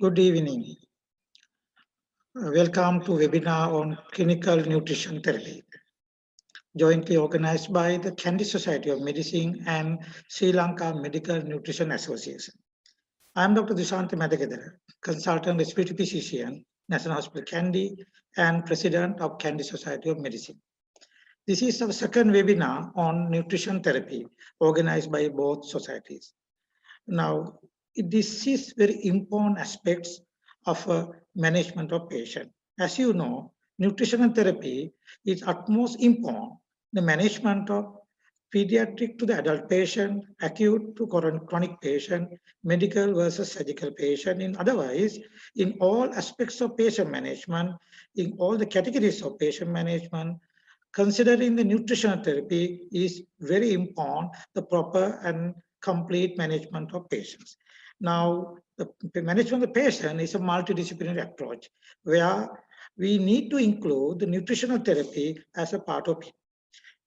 Good evening. Welcome to webinar on clinical nutrition therapy, jointly organized by the Kandy Society of Medicine and Sri Lanka Medical Nutrition Association. I am Dr. Dushanth Madhakadara, consultant respiratory physician, National Hospital Kandy, and president of Kandy Society of Medicine. This is our second webinar on nutrition therapy, organized by both societies. Now, this is very important aspects of management of patient. As you know, nutritional therapy is utmost important. The management of pediatric to the adult patient, acute to chronic patient, medical versus surgical patient. Otherwise, in all aspects of patient management, in all the categories of patient management, considering the nutritional therapy is very important, the proper and complete management of patients. Now, the management of the patient is a multidisciplinary approach where we need to include the nutritional therapy as a part of it.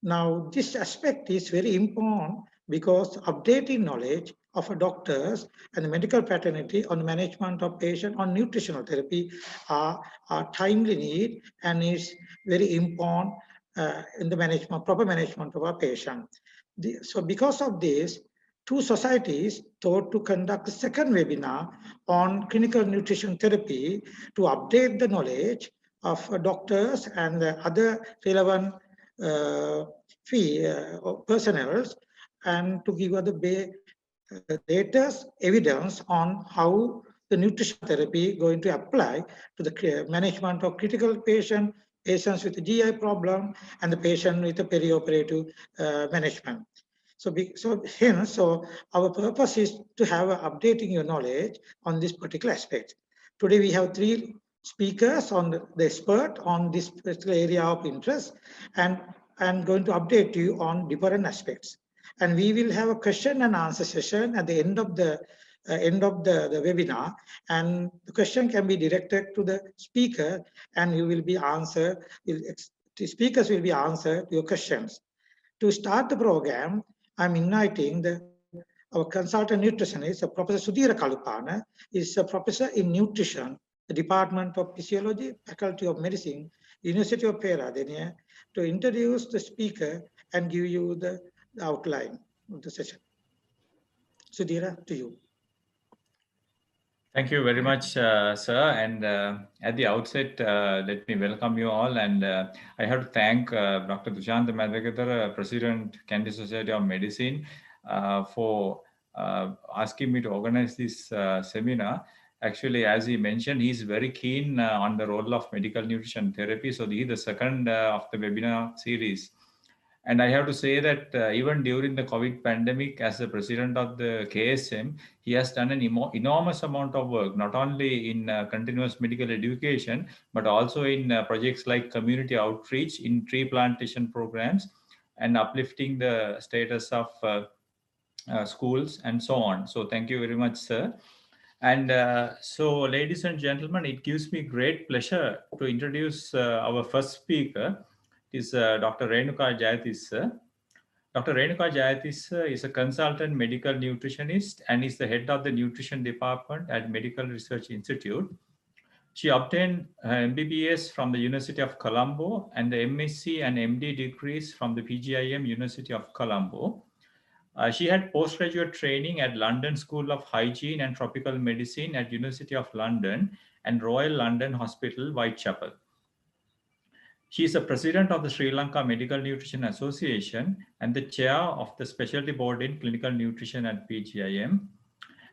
Now, this aspect is very important because updating knowledge of doctors and the medical fraternity on management of patient on nutritional therapy are timely need and is very important in the management, proper management of our patient. So because of this, two societies thought to conduct a second webinar on clinical nutrition therapy to update the knowledge of doctors and the other relevant personnel and to give us the latest evidence on how the nutrition therapy going to apply to the management of critical patients with a GI problem and the patient with a perioperative management. So our purpose is to have updating your knowledge on this particular aspect. Today we have three speakers on the expert on this particular area of interest and going to update you on different aspects. And we will have a question and answer session at the end of the webinar, and the question can be directed to the speaker and you will be answered, the speakers will be answered your questions. To start the program, I'm inviting our consultant nutritionist, Professor Sudhira Kalupana, is a professor in nutrition, the Department of Physiology, Faculty of Medicine, University of Peradeniya, to introduce the speaker and give you the outline of the session. Sudhira, to you. Thank you very much, sir. And at the outset, let me welcome you all. And I have to thank Dr. Dushanth Madhakadara, President, Kandy Society of Medicine, for asking me to organize this seminar. Actually, as he mentioned, he's very keen on the role of medical nutrition therapy. So this is the second of the webinar series. And I have to say that even during the COVID pandemic, as the president of the KSM, he has done an enormous amount of work, not only in continuous medical education, but also in projects like community outreach, in tree plantation programs, and uplifting the status of schools and so on. So thank you very much, sir. And so, ladies and gentlemen, it gives me great pleasure to introduce our first speaker. Is Dr. Renuka Jayathi, sir. Dr. Renuka Jayathi, sir, is a consultant medical nutritionist and is the head of the nutrition department at Medical Research Institute. She obtained her MBBS from the University of Colombo and the MSc and MD degrees from the PGIM University of Colombo. She had postgraduate training at London School of Hygiene and Tropical Medicine at University of London and Royal London Hospital, Whitechapel. She is a president of the Sri Lanka Medical Nutrition Association and the chair of the specialty board in clinical nutrition at PGIM.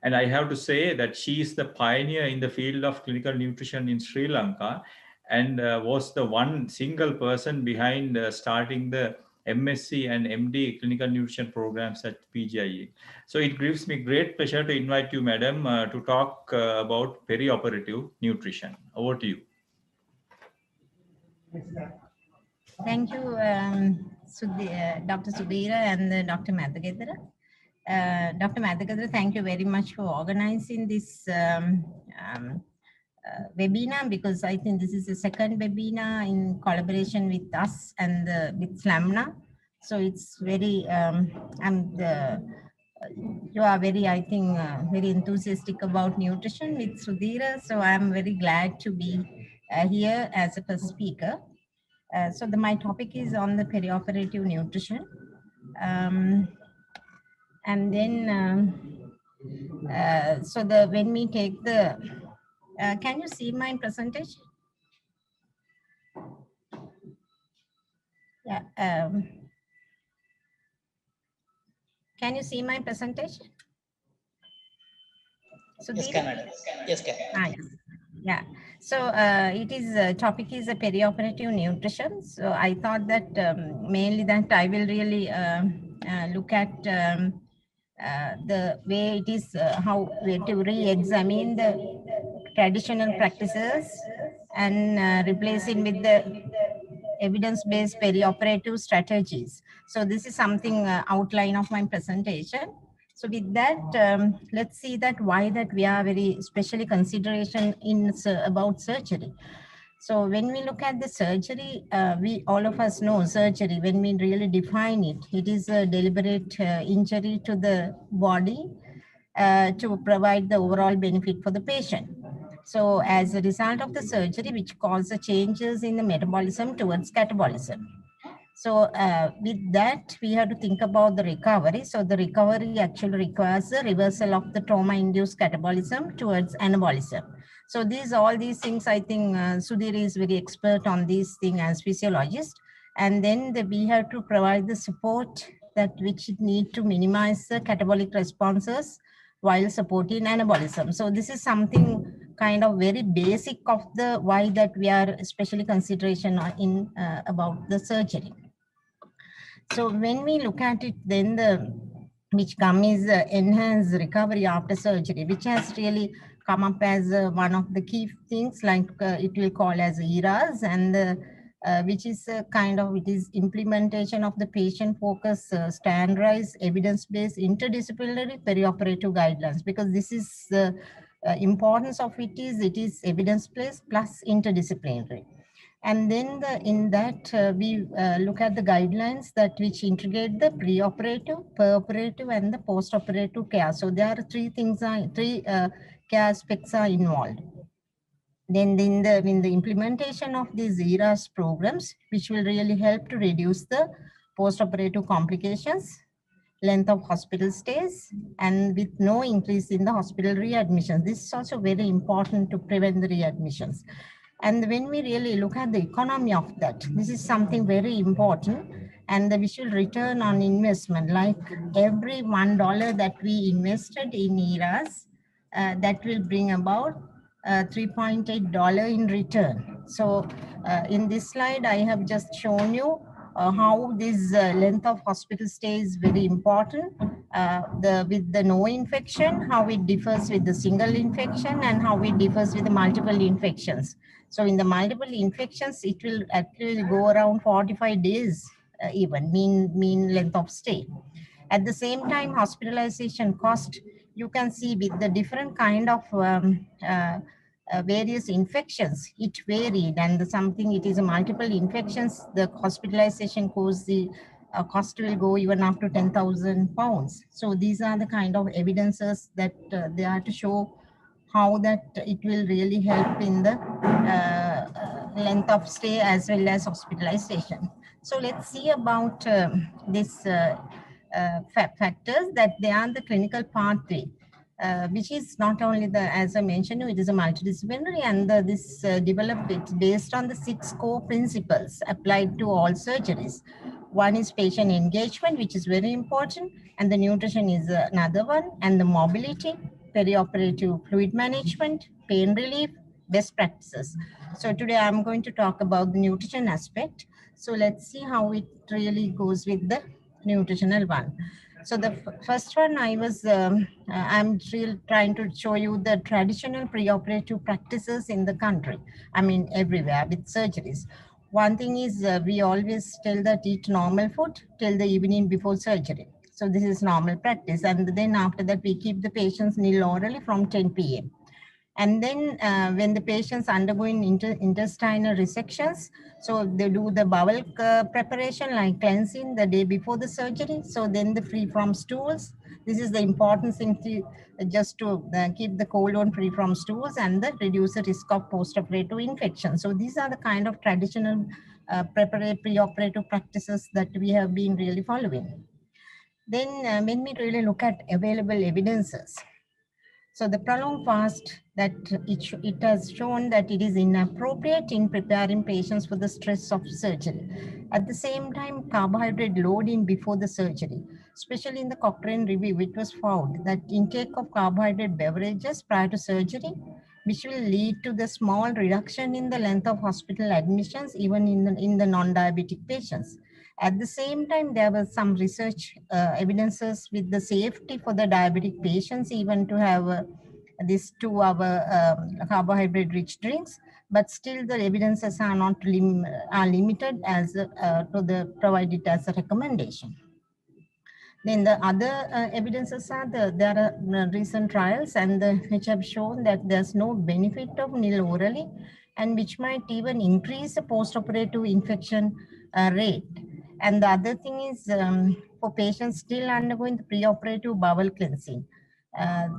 And I have to say that she is the pioneer in the field of clinical nutrition in Sri Lanka and was the one single person behind starting the MSc and MD clinical nutrition programs at PGIM. So it gives me great pleasure to invite you, madam, to talk about perioperative nutrition. Over to you. Thank you, Dr. Sudhira and Dr. Madhakadara. Dr. Madhakadara, thank you very much for organizing this webinar, because I think this is the second webinar in collaboration with us and with SLMNA. So it's very, I'm the you are very, I think, very enthusiastic about nutrition with Sudhira. So I'm very glad to be here as a first speaker. So my topic is on the perioperative nutrition. And then, when we take the, can you see my presentation? Yeah. Can you see my presentation? Yes, Canada. Yes, Canada. Yeah. So it is topic is a perioperative nutrition. So I thought that mainly that I will really look at the way it is how to re-examine the traditional practices and replace it with the evidence-based perioperative strategies. So this is something outline of my presentation. So with that, let's see that why that we are very specially consideration in about surgery. So when we look at the surgery, we all of us know surgery. When we really define it, it is a deliberate injury to the body to provide the overall benefit for the patient. So as a result of the surgery, which causes changes in the metabolism towards catabolism. So with that, we have to think about the recovery. So the recovery actually requires a reversal of the trauma-induced catabolism towards anabolism. So all these things, I think Sudhir is very expert on these things as physiologist. And then we have to provide the support that which need to minimize the catabolic responses while supporting anabolism. So this is something kind of very basic of the why that we are especially consideration in about the surgery. So when we look at it, then which come is enhanced recovery after surgery, which has really come up as one of the key things, like it will call as ERAs, and which is kind of, it is implementation of the patient-focused, standardized, evidence-based, interdisciplinary perioperative guidelines, because this is the importance of it is evidence-based plus interdisciplinary. And then in that, we look at the guidelines that which integrate the pre-operative, perioperative, and the post-operative care. So there are three care aspects are involved. Then in the implementation of these ERAS programs, which will really help to reduce the post-operative complications, length of hospital stays, and with no increase in the hospital readmissions. This is also very important to prevent the readmissions. And when we really look at the economy of that, this is something very important, and the visual return on investment, like every $1 that we invested in ERAS, that will bring about $3.8 in return. So in this slide, I have just shown you how this length of hospital stay is very important. With the no infection, how it differs with the single infection, and how it differs with the multiple infections. So in the multiple infections, it will actually go around 45 days, even mean length of stay. At the same time, hospitalization cost, you can see with the different kind of various infections, it varied, and it is a multiple infections, the hospitalization cost, the cost will go even up to 10,000 pounds. So these are the kind of evidences that they are to show how that it will really help in the length of stay as well as hospitalization. So let's see about this factors that they are the clinical pathway. Which is not only as I mentioned, it is a multidisciplinary, and this developed it based on the 6 core principles applied to all surgeries. One is patient engagement, which is very important, and the nutrition is another one, and the mobility, perioperative fluid management, pain relief, best practices. So today I'm going to talk about the nutrition aspect. So let's see how it really goes with the nutritional one. So the first one, I'm really trying to show you the traditional preoperative practices in the country. I mean, everywhere with surgeries. One thing is we always tell that eat normal food till the evening before surgery. So this is normal practice. And then after that, we keep the patients nil orally from 10 p.m. And then when the patients undergoing intestinal resections, so they do the bowel preparation like cleansing the day before the surgery. So then the free from stools, This is the important thing to just to keep the colon free from stools and reduce the risk of post-operative infection. So these are the kind of traditional pre-operative practices that we have been really following. Then when we really look at available evidences, so the prolonged fast, that it has shown that it is inappropriate in preparing patients for the stress of surgery. At the same time, carbohydrate loading before the surgery, especially in the Cochrane review, it was found that intake of carbohydrate beverages prior to surgery, which will lead to the small reduction in the length of hospital admissions, even in the non-diabetic patients. At the same time, there was some research evidences with the safety for the diabetic patients, even to have these 2-hour carbohydrate-rich drinks, but still the evidences are not limited as to the provided as a recommendation. Then the other evidences are there are recent trials which have shown that there's no benefit of nil orally, and which might even increase the post-operative infection rate. And the other thing is for patients still undergoing the preoperative bowel cleansing.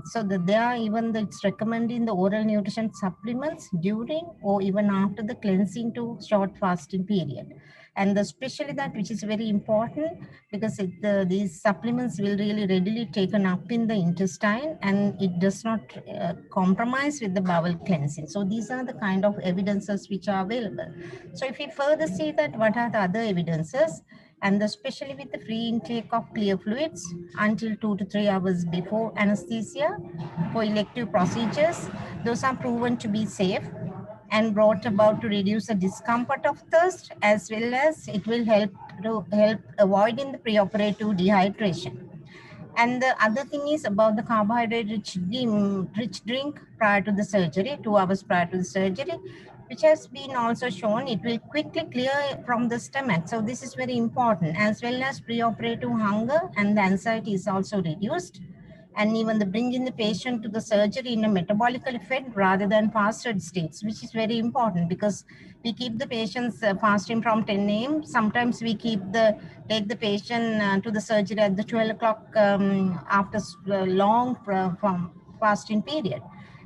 So that it's recommending the oral nutrition supplements during or even after the cleansing to short fasting period. And especially that, which is very important, because these supplements will really readily taken up in the intestine, and it does not compromise with the bowel cleansing. So these are the kind of evidences which are available. So if we further see that what are the other evidences, and especially with the free intake of clear fluids until 2 to 3 hours before anesthesia for elective procedures, those are proven to be safe and brought about to reduce the discomfort of thirst, as well as it will help avoiding the preoperative dehydration. And the other thing is about the carbohydrate-rich drink prior to the surgery, 2 hours prior to the surgery, which has been also shown it will quickly clear from the stomach. So this is very important, as well as preoperative hunger and the anxiety is also reduced. And even the bringing the patient to the surgery in a metabolically fed rather than fasted states, which is very important, because we keep the patients fasting from 10 a.m. Sometimes we take the patient to the surgery at the 12 o'clock after long from fasting period.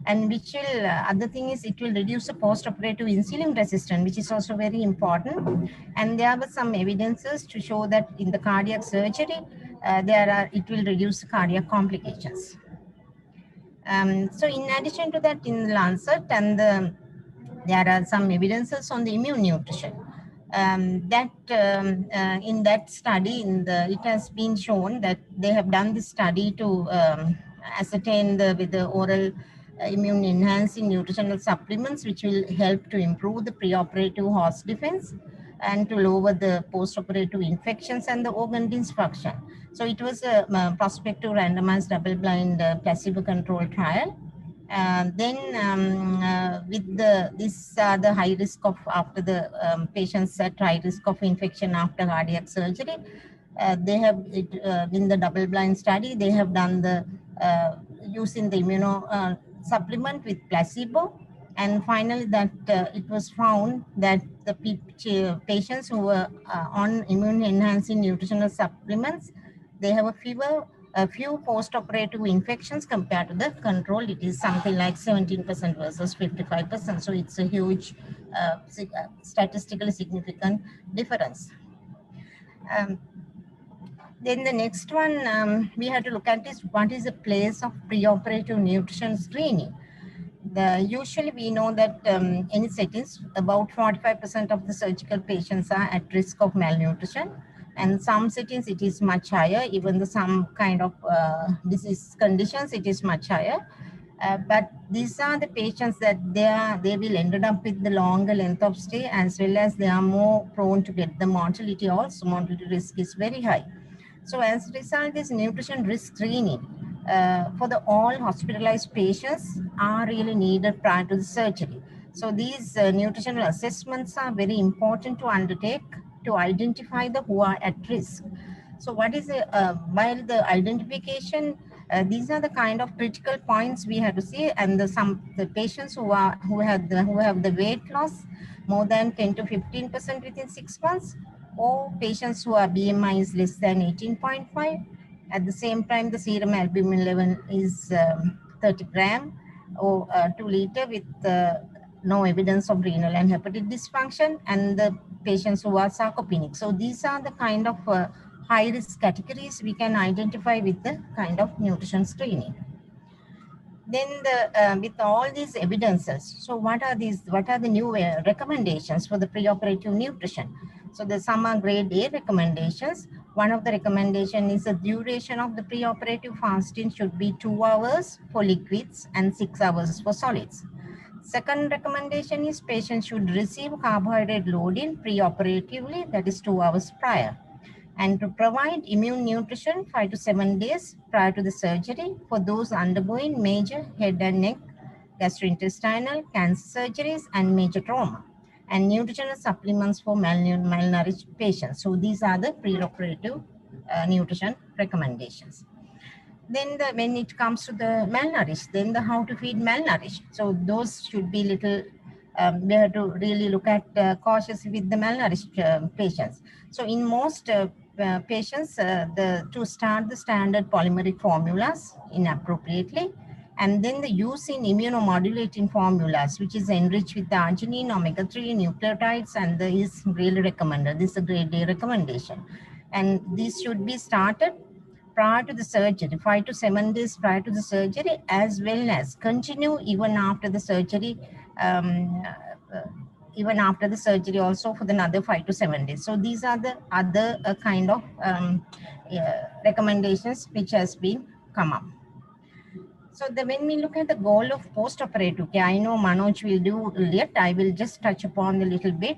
And which will, other thing is, it will reduce the post-operative insulin resistance, which is also very important. And there were some evidences to show that in the cardiac surgery, it will reduce cardiac complications. So in addition to that, in the Lancet, there are some evidences on the immune nutrition. In that study, it has been shown that they have done this study to ascertain with the oral immune enhancing nutritional supplements, which will help to improve the preoperative host defense and to lower the post-operative infections and the organ dysfunction. So it was a prospective randomized double-blind placebo-controlled trial. These are the high risk of after the patients at high risk of infection after cardiac surgery. They have in the double-blind study, they have done the using the immuno supplement with placebo, and finally that it was found that the patients who were on immune enhancing nutritional supplements, they have a few post-operative infections compared to the control. It is something like 17% versus 55%. So it's a huge statistically significant difference. Then the next one we have to look at is what is the place of preoperative nutrition screening. Usually we know that in settings, about 45% of the surgical patients are at risk of malnutrition. And some settings it is much higher, even some kind of disease conditions it is much higher. But these are the patients that they will end up with the longer length of stay, as well as they are more prone to get the mortality also. Mortality risk is very high. So as a result, this nutrition risk screening for all hospitalized patients are really needed prior to the surgery. So these nutritional assessments are very important to undertake to identify who are at risk. So what is while the identification, these are the kind of critical points we have to see, and the patients who have the weight loss more than 10 to 15% within 6 months, or patients who are BMI is less than 18.5, At the same time, the serum albumin level is 30 gram or 2 liter with no evidence of renal and hepatic dysfunction, and the patients who are sarcopenic. So these are the kind of high risk categories we can identify with the kind of nutrition screening. Then with all these evidences, so what are the new recommendations for the preoperative nutrition? So some are grade A recommendations. One of the recommendation is the duration of the preoperative fasting should be 2 hours for liquids and 6 hours for solids. Second recommendation is patients should receive carbohydrate loading preoperatively, that is 2 hours prior, and to provide immune nutrition 5 to 7 days prior to the surgery for those undergoing major head and neck, gastrointestinal, cancer surgeries, and major trauma, and nutritional supplements for malnourished patients. So these are the preoperative nutrition recommendations. Then when it comes to the malnourished, then the how to feed malnourished. So those should be little, we have to really look at cautious with the malnourished patients. So in most patients, to start the standard polymeric formulas inappropriately, and then the use in immunomodulating formulas, which is enriched with the arginine, omega-3 nucleotides, and is really recommended. This is a grade A recommendation. And this should be started prior to the surgery, 5 to 7 days prior to the surgery, as well as continue even after the surgery, also for another 5 to 7 days. So these are the other kind of recommendations which has been come up. So when we look at the goal of post-operative care, I know Manoj will do it. I will just touch upon a little bit.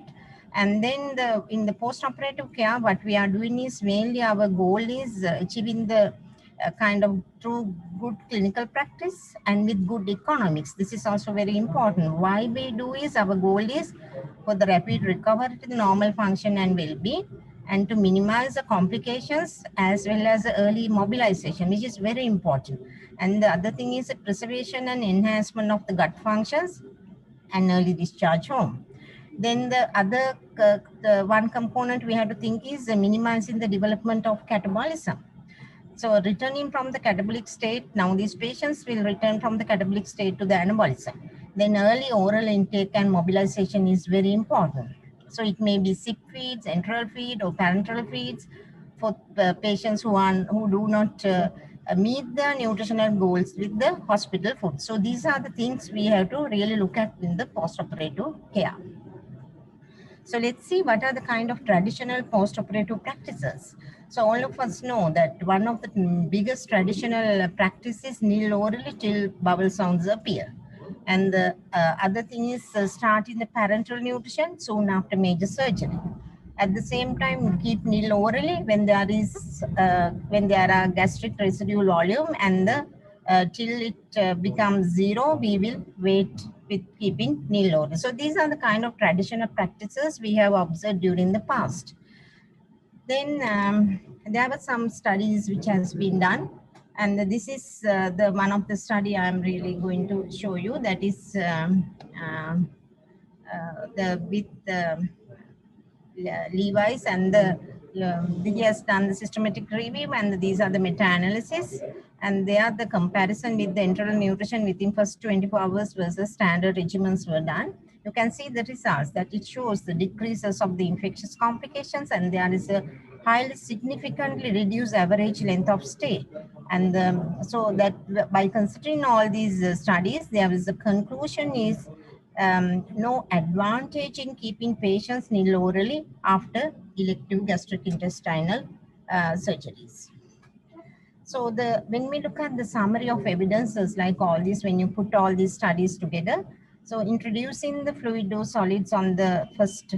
And then in the post-operative care, what we are doing is mainly our goal is achieving the kind of through good clinical practice and with good economics. This is also very important. Why we do is our goal is for the rapid recovery to the normal function and well-being, and to minimize the complications as well as the early mobilization, which is very important. And the other thing is the preservation and enhancement of the gut functions and early discharge home. Then the other the one component we have to think is minimizing the development of catabolism. So returning from the catabolic state, now these patients will return from the catabolic state to the anabolism. Then early oral intake and mobilization is very important. So it may be SIP feeds, enteral feed, or parenteral feeds for patients who do not meet the nutritional goals with the hospital food. So these are the things we have to really look at in the post-operative care. So let's see what are the kind of traditional post-operative practices. So all of us know that one of the biggest traditional practices is kneel orally till bowel sounds appear. And the other thing is starting the parenteral nutrition soon after major surgery. At the same time, keep kneel orally when there are gastric residual volume, and till it becomes 0, we will wait with keeping kneel orally. So these are the kind of traditional practices we have observed during the past. Then there were some studies which has been done, and this is the one of the study I am really going to show you. That is Levi's, and he has done the systematic review, and these are the meta-analysis, and they are the comparison with the enteral nutrition within first 24 hours versus standard regimens were done. You can see the results that it shows the decreases of the infectious complications, and there is a highly significantly reduced average length of stay. And so that by considering all these studies, there is a conclusion is no advantage in keeping patients kneel orally after elective gastrointestinal surgeries. So when we look at the summary of evidences like all this, when you put all these studies together, so introducing the fluid dose solids on the first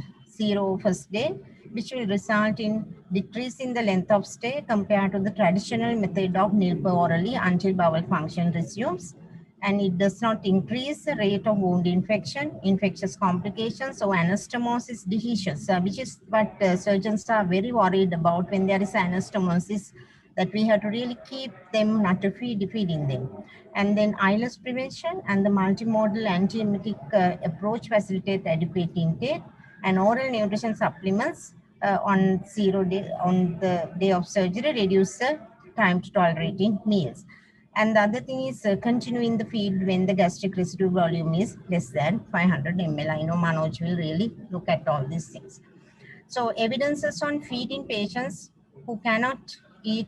day, which will result in decreasing the length of stay compared to the traditional method of kneel orally until bowel function resumes. And it does not increase the rate of wound infection, infectious complications, or anastomosis diseases, which is what surgeons are very worried about when there is anastomosis, that we have to really keep them not to feeding them. And then ILS prevention and the multimodal antiemetic approach facilitate adequate intake, and oral nutrition supplements on the day of surgery reduce the time to tolerating meals. And the other thing is continuing the feed when the gastric residue volume is less than 500 ml. I know Manoj will really look at all these things. So evidences on feeding patients who cannot eat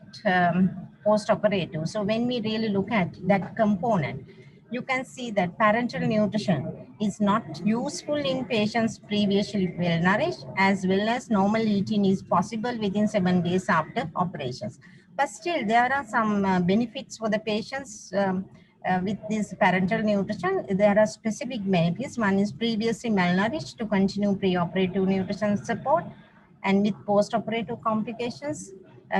post-operative. So when we really look at that component, you can see that parenteral nutrition is not useful in patients previously well nourished, as well as normal eating is possible within 7 days after operations. But still, there are some benefits for the patients with this parenteral nutrition. There are specific benefits. One is previously malnourished to continue preoperative nutrition support, and with post-operative complications,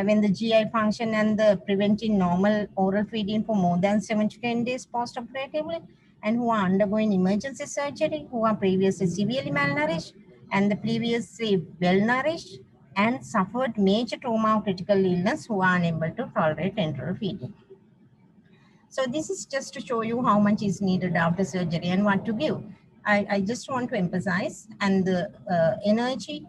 when the GI function and the preventing normal oral feeding for more than 7 to 10 days post-operatively, and who are undergoing emergency surgery, who are previously severely malnourished, and the previously well-nourished, and suffered major trauma or critical illness, who are unable to tolerate enteral feeding. So this is just to show you how much is needed after surgery and what to give. I just want to emphasize, and the energy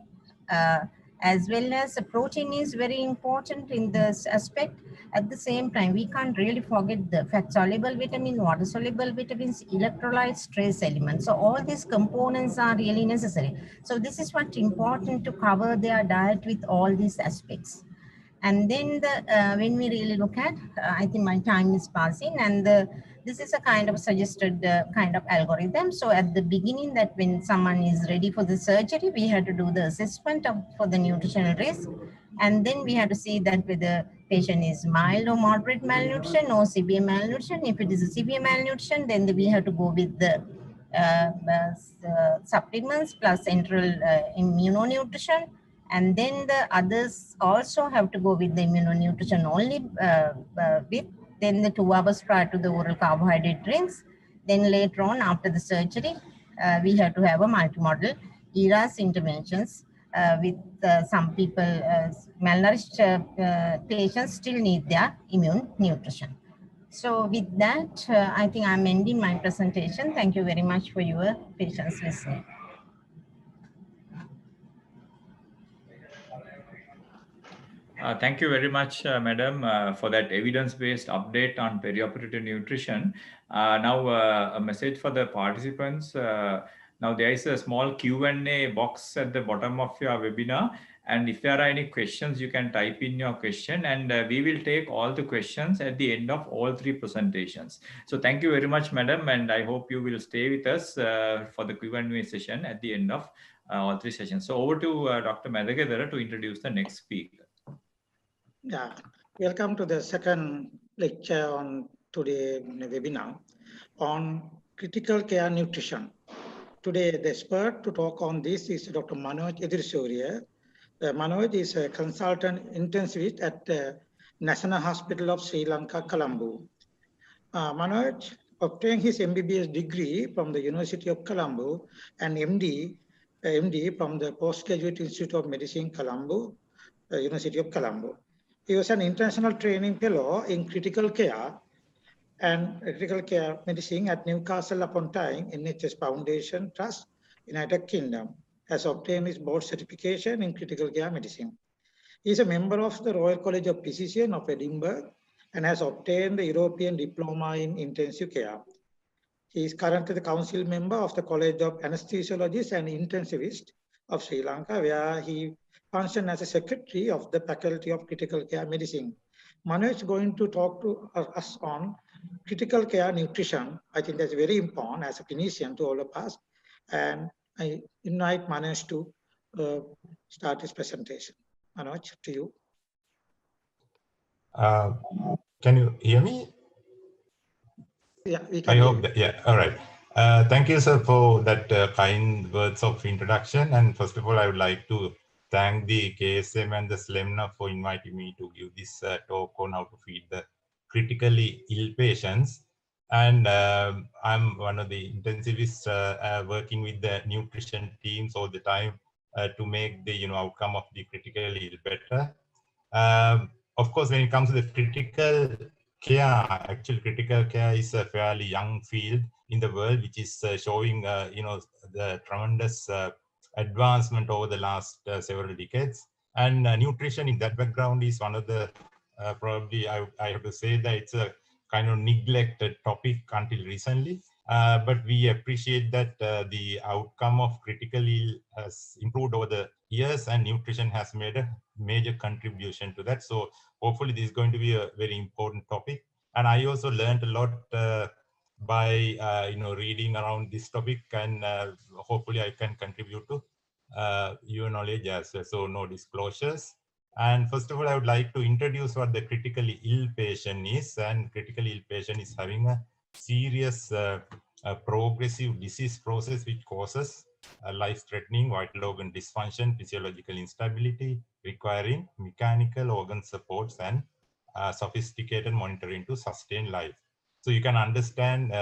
as well as the protein is very important in this aspect. At the same time, we can't really forget the fat-soluble vitamin, water-soluble vitamins, electrolytes, trace elements. So all these components are really necessary. So this is what's important to cover their diet with all these aspects. And then when we really look at, I think my time is passing, and this is a kind of suggested kind of algorithm. So at the beginning, that when someone is ready for the surgery, we had to do the assessment for the nutritional risk. And then we had to see that whether the patient is mild or moderate malnutrition or severe malnutrition. If it is a severe malnutrition, then we have to go with the supplements plus enteral immunonutrition. And then the others also have to go with the immunonutrition only with then the 2 hours prior to the oral carbohydrate drinks. Then later on after the surgery, we have to have a multimodal ERAS interventions with some people, malnourished patients still need their immune nutrition. So with that, I think I'm ending my presentation. Thank you very much for your patience listening. Thank you very much, Madam, for that evidence-based update on perioperative nutrition. Now, a message for the participants. Now, there is a small Q&A box at the bottom of your webinar. And if there are any questions, you can type in your question, and we will take all the questions at the end of all 3 presentations. So thank you very much, Madam, and I hope you will stay with us for the Q&A session at the end of all 3 sessions. So over to Dr. Madhagadara to introduce the next speaker. Yeah, welcome to the second lecture on today's webinar on critical care nutrition. Today, the expert to talk on this is Dr. Manoj Surya. Manoj is a consultant intensivist at the National Hospital of Sri Lanka, Colombo. Manoj obtained his MBBS degree from the University of Colombo and MD from the Postgraduate Institute of Medicine, Colombo, University of Colombo. He was an international training fellow in critical care and critical care medicine at Newcastle upon Tyne NHS Foundation Trust, United Kingdom. Has obtained his board certification in critical care medicine. He is a member of the Royal College of Physicians of Edinburgh and has obtained the European Diploma in Intensive Care. He is currently the council member of the College of Anesthesiologists and Intensivists of Sri Lanka, where he functions as a secretary of the Faculty of Critical Care Medicine. Manoj is going to talk to us on critical care nutrition. I think that's very important as a clinician to all of us. And I invite Manoj to start his presentation. Manoj, to you. Can you hear me? Yeah, we can. I hope that, yeah, all right. Thank you, sir, for that kind words of introduction. And first of all, I would like to thank the KSM and the SLMNA for inviting me to give this talk on how to feed the critically ill patients. And I'm one of the intensivists working with the nutrition teams all the time to make the outcome of the critically ill better. Of course, when it comes to the critical care, actually critical care is a fairly young field in the world, which is showing the tremendous advancement over the last several decades. And nutrition in that background is one of the probably I have to say that it's a kind of neglected topic until recently. But we appreciate that the outcome of critical ill has improved over the years, and nutrition has made a major contribution to that. So hopefully this is going to be a very important topic. And I also learned a lot by reading around this topic, and hopefully I can contribute to your knowledge as well. So no disclosures. And first of all, I would like to introduce what the critically ill patient is. And critically ill patient is having a serious progressive disease process which causes life-threatening vital organ dysfunction, physiological instability, requiring mechanical organ supports and sophisticated monitoring to sustain life. So you can understand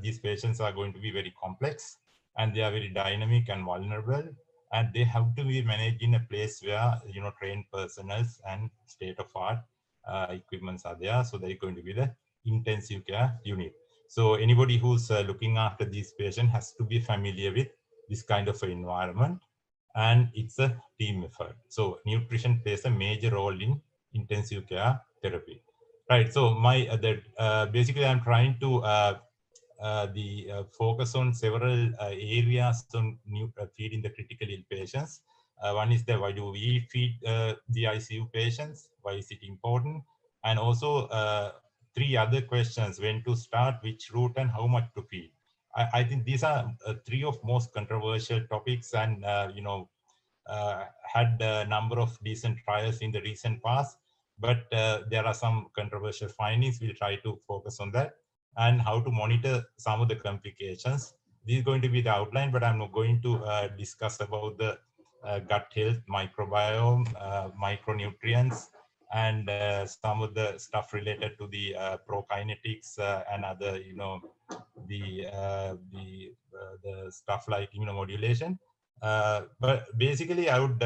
these patients are going to be very complex, and they are very dynamic and vulnerable, and they have to be managed in a place where trained personnel and state-of-art equipments are there. So they're going to be the intensive care unit. So anybody who's looking after these patients has to be familiar with this kind of environment, and it's a team effort. So nutrition plays a major role in intensive care therapy. Right. So basically I'm trying to focus on several areas on feeding the critically ill patients. One is why do we feed the ICU patients? Why is it important? And also 3 other questions: when to start, which route, and how much to feed. I think these are 3 of most controversial topics, and had a number of decent trials in the recent past, but there are some controversial findings. We'll try to focus on that, and how to monitor some of the complications. This is going to be the outline, but I'm not going to discuss about the gut health, microbiome, micronutrients, and some of the stuff related to the prokinetics and other, the stuff like immunomodulation. But basically, I would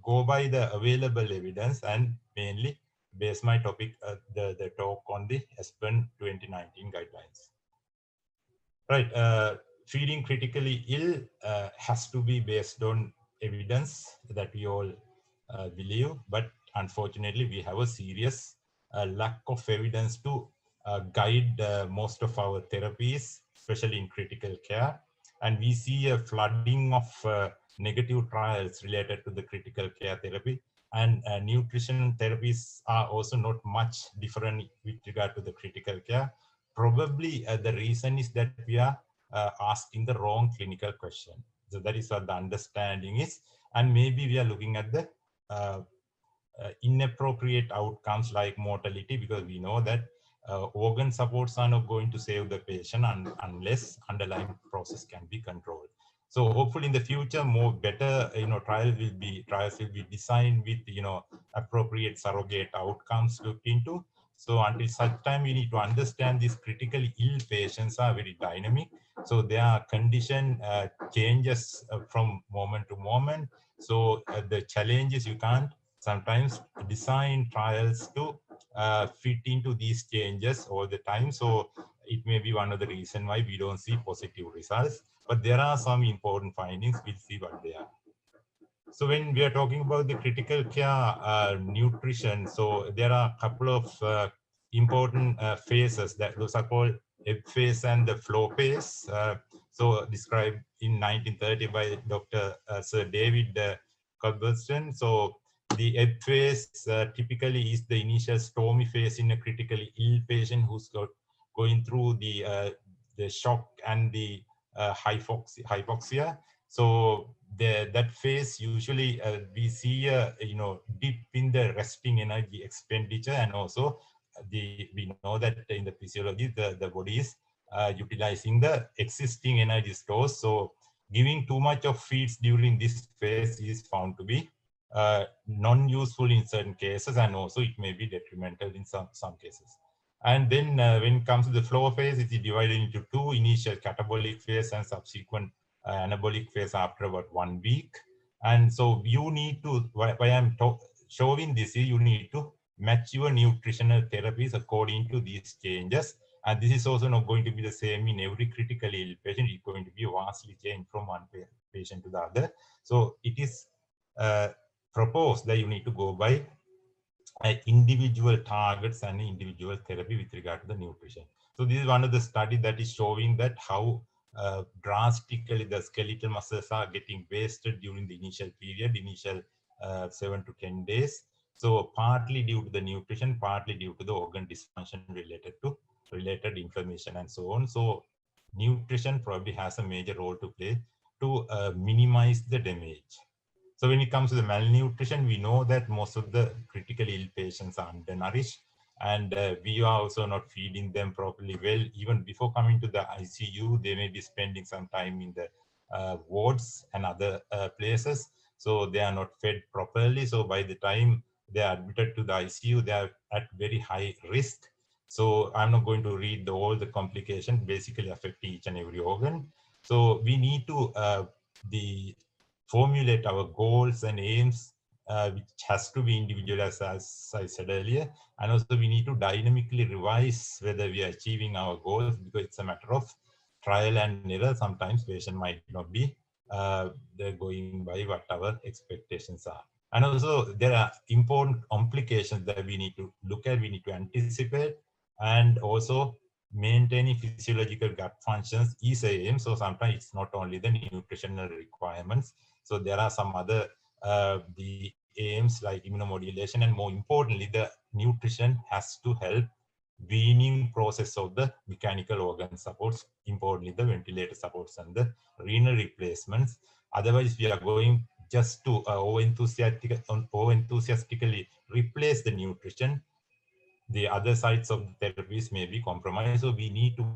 go by the available evidence and mainly base my topic, the talk on the ESPEN 2019 guidelines. Right, feeding critically ill has to be based on evidence that we all believe, but unfortunately, we have a serious lack of evidence to guide most of our therapies, especially in critical care. And we see a flooding of negative trials related to the critical care therapy. And nutrition therapies are also not much different with regard to the critical care. Probably the reason is that we are asking the wrong clinical question. So that is what the understanding is. And maybe we are looking at the inappropriate outcomes like mortality, because we know that organ supports are not going to save the patient unless underlying process can be controlled. So hopefully in the future, better trials will be designed with appropriate surrogate outcomes looked into. So until such time, we need to understand these critically ill patients are very dynamic. So their condition changes from moment to moment. So the challenge is you can't sometimes design trials to fit into these changes all the time. So it may be one of the reasons why we don't see positive results. But there are some important findings. We'll see what they are. So when we are talking about the critical care nutrition, so there are a couple of important phases. Those are called ebb phase and the flow phase. So described in 1930 by Dr. Sir David Culbertson. So the ebb phase typically is the initial stormy phase in a critically ill patient who's going through the shock and the hypoxia. So that phase usually we see a dip in the resting energy expenditure, and also we know that in the physiology the body is utilizing the existing energy stores. So giving too much of feeds during this phase is found to be non-useful in certain cases, and also it may be detrimental in some cases. And then when it comes to the flow phase, it is divided into 2: initial catabolic phase and subsequent anabolic phase after about 1 week. And so you need to, why I'm showing this, you need to match your nutritional therapies according to these changes. And this is also not going to be the same in every critically ill patient. It's going to be vastly changed from one patient to the other. So it is proposed that you need to go by individual targets and individual therapy with regard to the nutrition. So this is one of the studies that is showing that how drastically the skeletal muscles are getting wasted during the initial period, initial 7 to 10 days. So partly due to the nutrition, partly due to the organ dysfunction related inflammation and so on. So nutrition probably has a major role to play to minimize the damage. So when it comes to the malnutrition, we know that most of the critically ill patients are undernourished, and we are also not feeding them properly well. Even before coming to the ICU, they may be spending some time in the wards and other places. So they are not fed properly. So by the time they are admitted to the ICU, they are at very high risk. So I'm not going to read all the complications basically affect each and every organ. So we need to formulate our goals and aims, which has to be individualized, as I said earlier. And also we need to dynamically revise whether we are achieving our goals, because it's a matter of trial and error. Sometimes patient might not be they're going by what our expectations are. And also there are important complications that we need to look at, we need to anticipate, and also maintaining physiological gut functions is a aim. So sometimes it's not only the nutritional requirements. So there are some other the aims like immunomodulation, and more importantly, the nutrition has to help weaning process of the mechanical organ supports, importantly the ventilator supports and the renal replacements. Otherwise, we are going just to over-enthusiastically replace the nutrition. The other sides of the therapies may be compromised. So we need to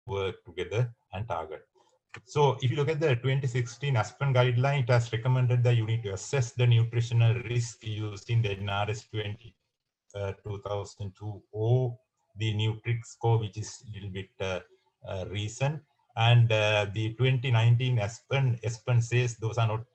work together and target. So if you look at the 2016 Aspen guideline, it has recommended that you need to assess the nutritional risk using the NRS 2002 or the Nutrix score, which is a little bit recent. And the 2019 Aspen says those are not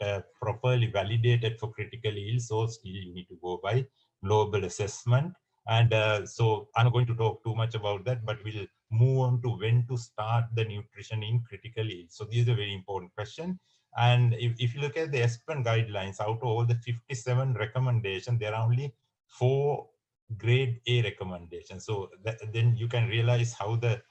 properly validated for critically ill. So still you need to go by global assessment. And so I'm not going to talk too much about that, but we'll move on to when to start the nutrition in critically ill. So this is a very important question. And if you look at the Aspen guidelines, out of all the 57 recommendations, there are only 4 grade A recommendations. So then you can realize how the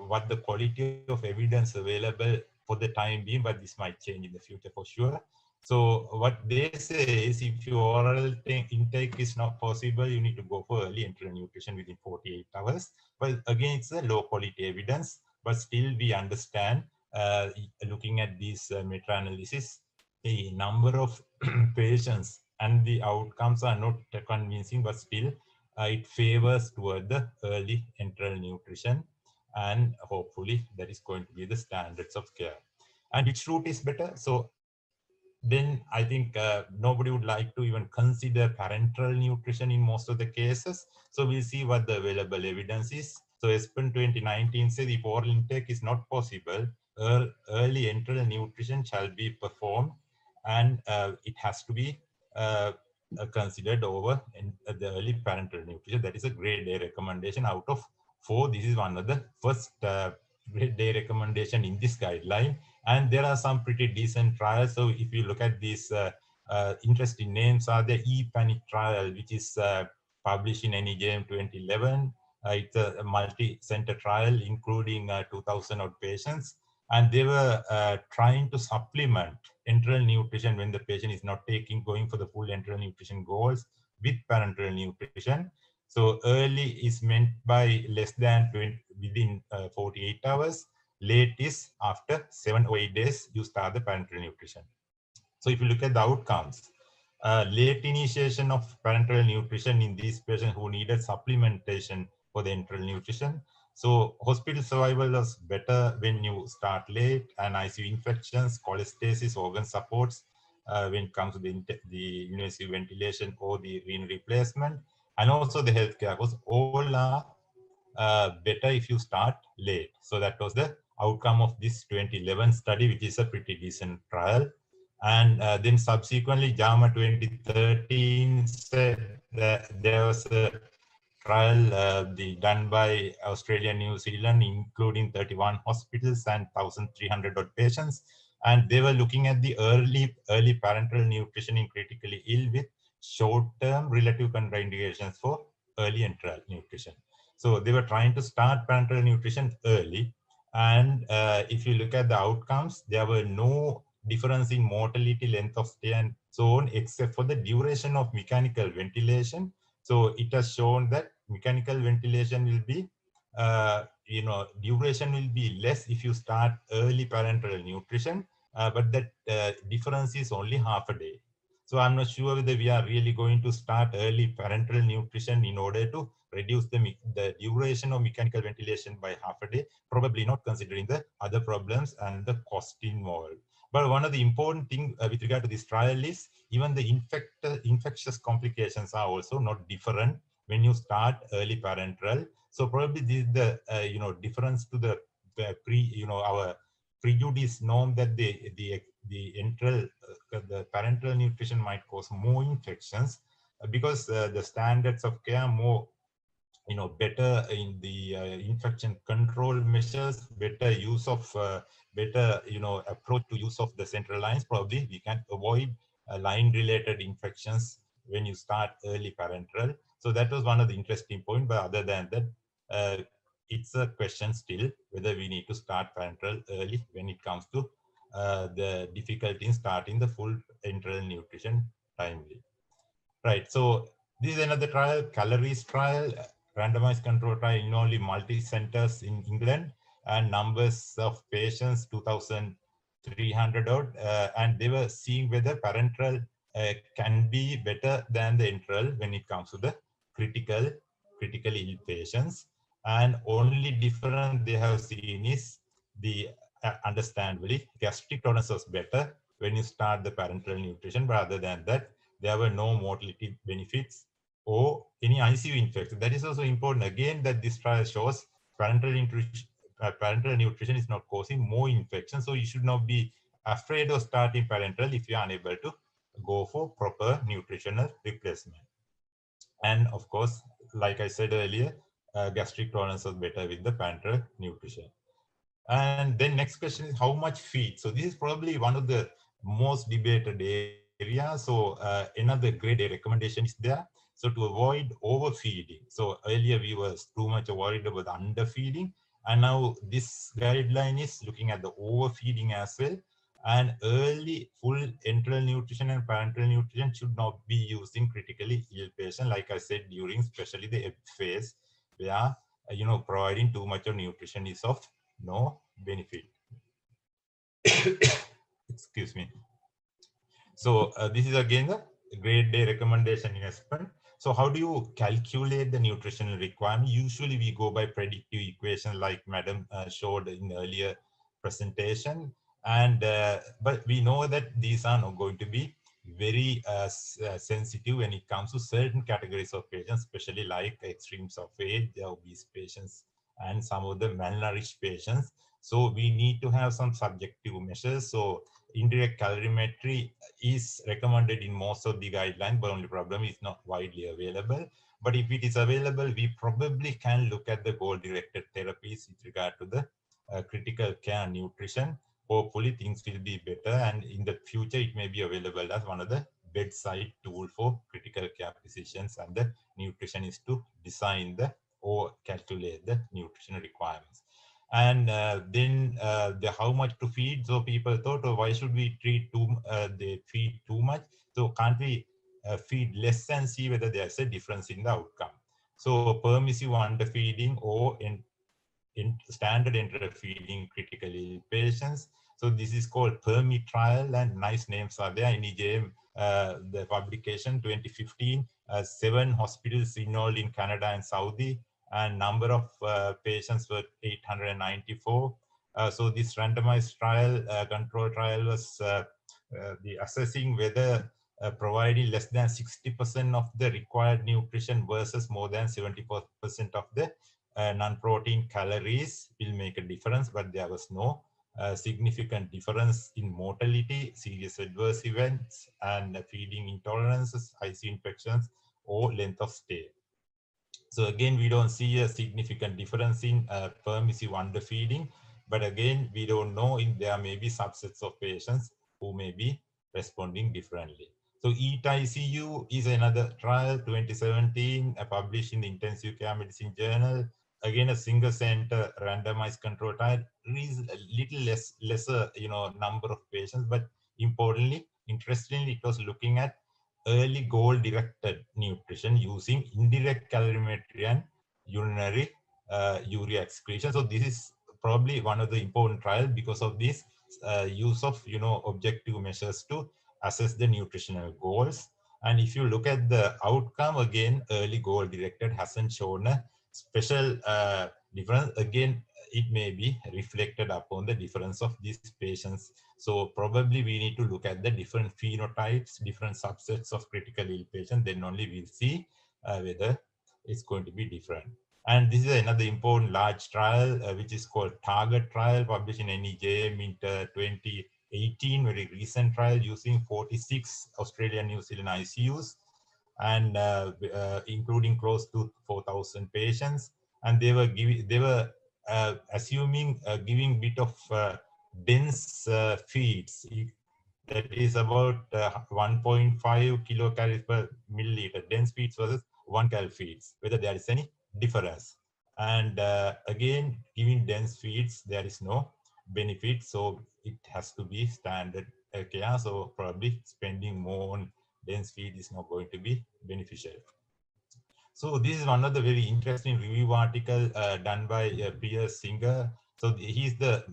what the quality of evidence available for the time being, but this might change in the future for sure. So what they say is if your oral intake is not possible, you need to go for early enteral nutrition within 48 hours. But again, it's a low quality evidence, but still we understand looking at these meta-analysis, the number of patients and the outcomes are not convincing, but still it favors toward the early enteral nutrition. And hopefully that is going to be the standards of care. And which route is better? So then I think nobody would like to even consider parenteral nutrition in most of the cases. So we'll see what the available evidence is. So Aspen 2019 says if oral intake is not possible, early enteral nutrition shall be performed, and it has to be considered over in the early parenteral nutrition. That is a grade A recommendation out of 4. This is one of the first grade A recommendation in this guideline. And there are some pretty decent trials. So if you look at these interesting names are the ePanic trial, which is published in NEJM 2011. It's a multi-center trial, including 2,000 odd patients. And they were trying to supplement enteral nutrition when the patient is not going for the full enteral nutrition goals with parenteral nutrition. So early is meant by less than within 48 hours. Late is after 7 or 8 days, you start the parenteral nutrition. So if you look at the outcomes, late initiation of parenteral nutrition in these patients who needed supplementation for the enteral nutrition. So hospital survival was better when you start late, and ICU infections, cholestasis, organ supports when it comes to the invasive ventilation or the renal replacement, and also the healthcare costs, all are better if you start late. So that was the outcome of this 2011 study, which is a pretty decent trial. And then subsequently, JAMA 2013 said that there was a trial done by Australia, New Zealand, including 31 hospitals and 1,300 odd patients. And they were looking at the early parenteral nutrition in critically ill with short-term relative contraindications for early enteral nutrition. So they were trying to start parenteral nutrition early. And if you look at the outcomes, there were no difference in mortality, length of stay, and so on, except for the duration of mechanical ventilation. So it has shown that mechanical ventilation will be, duration will be less if you start early parenteral nutrition, but that difference is only half a day. So I'm not sure whether we are really going to start early parenteral nutrition in order to reduce the duration of mechanical ventilation by half a day, probably not, considering the other problems and the cost involved. But one of the important things with regard to this trial is even the infectious complications are also not different when you start early parenteral. So probably this is the difference to the our prejudice norm that the enteral the parenteral nutrition might cause more infections because the standards of care are more better in the infection control measures, better use of better approach to use of the central lines. Probably we can avoid line related infections when you start early parenteral. So that was one of the interesting points. But other than that, it's a question still whether we need to start parenteral early when it comes to the difficulty in starting the full enteral nutrition timely. Right. So this is another trial, Calories trial, randomized control trial in only multi-centers in England, and numbers of patients 2,300 odd, and they were seeing whether parenteral can be better than the enteral when it comes to the critically ill patients. And only difference they have seen is the understandably gastric tolerance was better when you start the parenteral nutrition, but other than that, there were no mortality benefits or any ICU infection. That is also important again, that this trial shows parenteral nutrition is not causing more infection. So you should not be afraid of starting parenteral if you are unable to go for proper nutritional replacement. And of course, like I said earlier, gastric tolerance was better with the parenteral nutrition. And then next question is how much feed? So this is probably one of the most debated areas. So another grade A recommendation is there. So to avoid overfeeding. So earlier we were too much worried about underfeeding. And now this guideline is looking at the overfeeding as well. And early full enteral nutrition and parenteral nutrition should not be used in critically ill patients, like I said, during especially the ebb phase, where providing too much of nutrition is of no benefit. Excuse me. So this is again the grade A recommendation in Aspen. So how do you calculate the nutritional requirement? Usually we go by predictive equation like Madam showed in the earlier presentation. And but we know that these are not going to be very sensitive when it comes to certain categories of patients, especially like extremes of age, obese patients, and some of the malnourished patients. So we need to have some subjective measures. So indirect calorimetry is recommended in most of the guidelines, but only problem is not widely available. But if it is available, we probably can look at the goal-directed therapies with regard to the critical care and nutrition. Hopefully things will be better, and in the future it may be available as one of the bedside tool for critical care physicians and the nutritionists to design the or calculate the nutritional requirements. And then the how much to feed. So people thought, oh, why should we they feed too much? So can't we feed less and see whether there's a difference in the outcome? So permissive underfeeding or in standard enteral feeding critically ill patients. So this is called Fermi Trial, and nice names are there in EJM, the publication 2015, 7 hospitals involved in Canada and Saudi, and number of patients were 894. So this randomized trial, control trial, was the assessing whether providing less than 60% of the required nutrition versus more than 74% of the non-protein calories will make a difference, but there was no significant difference in mortality, serious adverse events, and feeding intolerances, ICU infections, or length of stay. So again, we don't see a significant difference in permissive underfeeding, but again, we don't know if there may be subsets of patients who may be responding differently. So EAT-ICU is another trial, 2017, published in the Intensive Care Medicine Journal. Again, a single center randomized control trial, is a little lesser, number of patients, but importantly, interestingly, it was looking at early goal-directed nutrition using indirect calorimetry and urinary urea excretion. So this is probably one of the important trials because of this use of, objective measures to assess the nutritional goals. And if you look at the outcome, again, early goal directed hasn't shown a special difference. Again, it may be reflected upon the difference of these patients. So probably we need to look at the different phenotypes, different subsets of critical ill patients, then only we'll see whether it's going to be different. And this is another important large trial, which is called Target Trial, published in NEJM in 2018, very recent trial using 46 Australian New Zealand ICUs and including close to 4,000 patients. And they were assuming giving bit of dense feeds. That is about 1.5 kilocalories per milliliter dense feeds versus 1 cal feeds, whether there is any difference. And again, giving dense feeds, there is no benefit. So it has to be standard care. So probably spending more on dense feed is not going to be beneficial. So this is one of the very interesting review article done by Pierre Singer. So he's the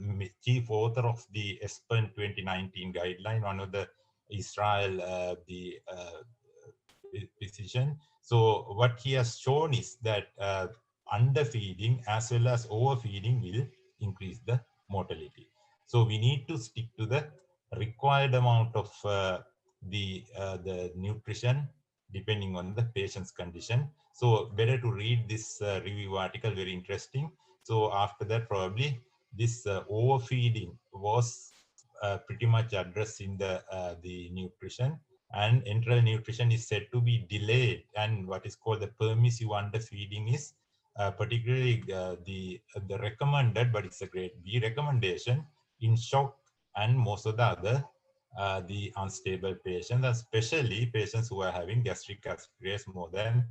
chief author of the ESPEN 2019 guideline, one of the Israel physician. So what he has shown is that underfeeding as well as overfeeding will increase the mortality. So we need to stick to the required amount of the nutrition depending on the patient's condition. So better to read this review article, very interesting. So after that, probably this overfeeding was pretty much addressed in the nutrition, and enteral nutrition is said to be delayed, and what is called the permissive underfeeding is particularly the recommended, but it's a grade B recommendation in shock and most of the other the unstable patients, especially patients who are having gastric acid rates more than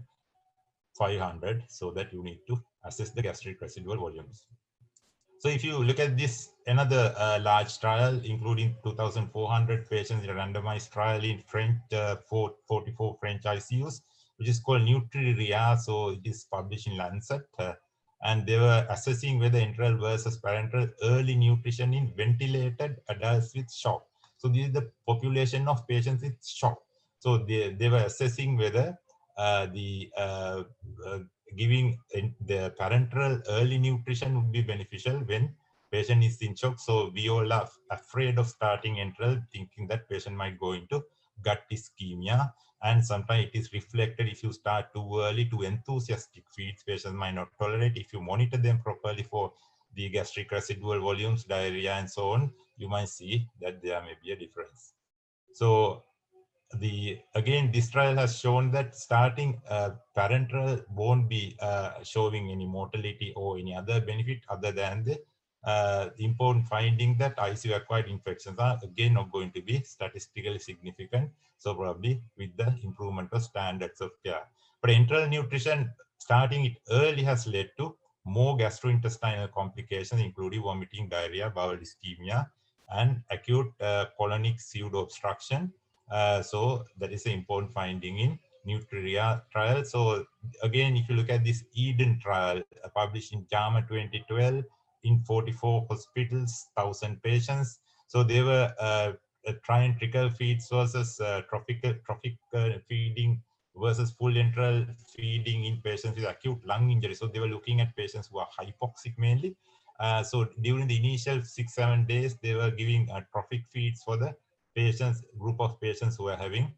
500, so that you need to assess the gastric residual volumes. So if you look at this, another large trial, including 2,400 patients in a randomized trial in French, 44 French ICUs, which is called Nutriria. So it is published in Lancet. And they were assessing whether enteral versus parenteral early nutrition in ventilated adults with shock. So this is the population of patients with shock. So they were assessing whether giving the parenteral early nutrition would be beneficial when patient is in shock. So we all are afraid of starting enteral, thinking that patient might go into gut ischemia. And sometimes it is reflected if you start too early to enthusiastic feeds, patients might not tolerate. If you monitor them properly for the gastric residual volumes, diarrhea, and so on, you might see that there may be a difference. So again, this trial has shown that starting parenteral won't be showing any mortality or any other benefit other than the important finding that ICU-acquired infections are again not going to be statistically significant. So probably with the improvement of standards of care. But enteral nutrition, starting it early, has led to more gastrointestinal complications, including vomiting, diarrhea, bowel ischemia, and acute colonic pseudo-obstruction. So that is an important finding in Nutriria trial. So again, if you look at this Eden trial published in JAMA 2012 in 44 hospitals, 1,000 patients. So they were trying trickle feeds versus trophic feeding versus full enteral feeding in patients with acute lung injury. So they were looking at patients who are hypoxic mainly. So during the initial 6-7 days, they were giving trophic feeds for the group of patients who are having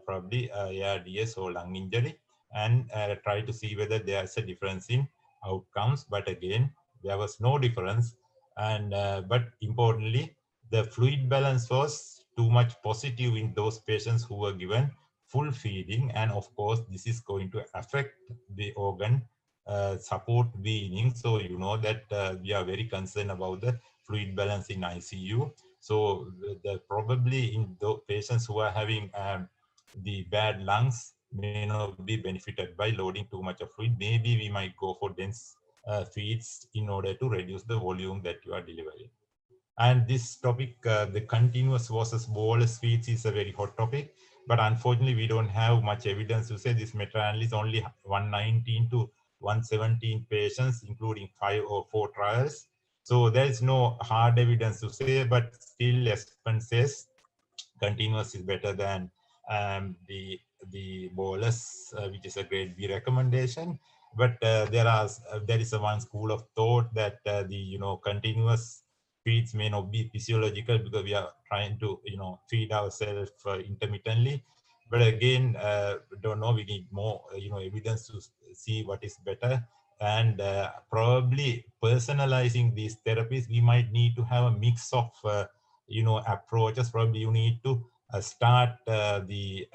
probably ARDS or lung injury, and try to see whether there's a difference in outcomes. But again, there was no difference. And but importantly, the fluid balance was too much positive in those patients who were given full feeding. And of course, this is going to affect the organ support weaning. So you know that we are very concerned about the fluid balance in ICU. So probably in those patients who are having the bad lungs may not be benefited by loading too much of fluid. Maybe we might go for dense feeds in order to reduce the volume that you are delivering. And this topic, the continuous versus bolus feeds, is a very hot topic. But unfortunately, we don't have much evidence to say this meta-analysis only 119 to 117 patients, including 5 or 4 trials. So there is no hard evidence to say, but still Espen says continuous is better than the bolus, which is a grade B recommendation. But there is a one school of thought that the continuous feeds may not be physiological because we are trying to feed ourselves intermittently. But again, don't know. We need more evidence to see what is better. And probably personalizing these therapies, we might need to have a mix of approaches. Probably you need to start the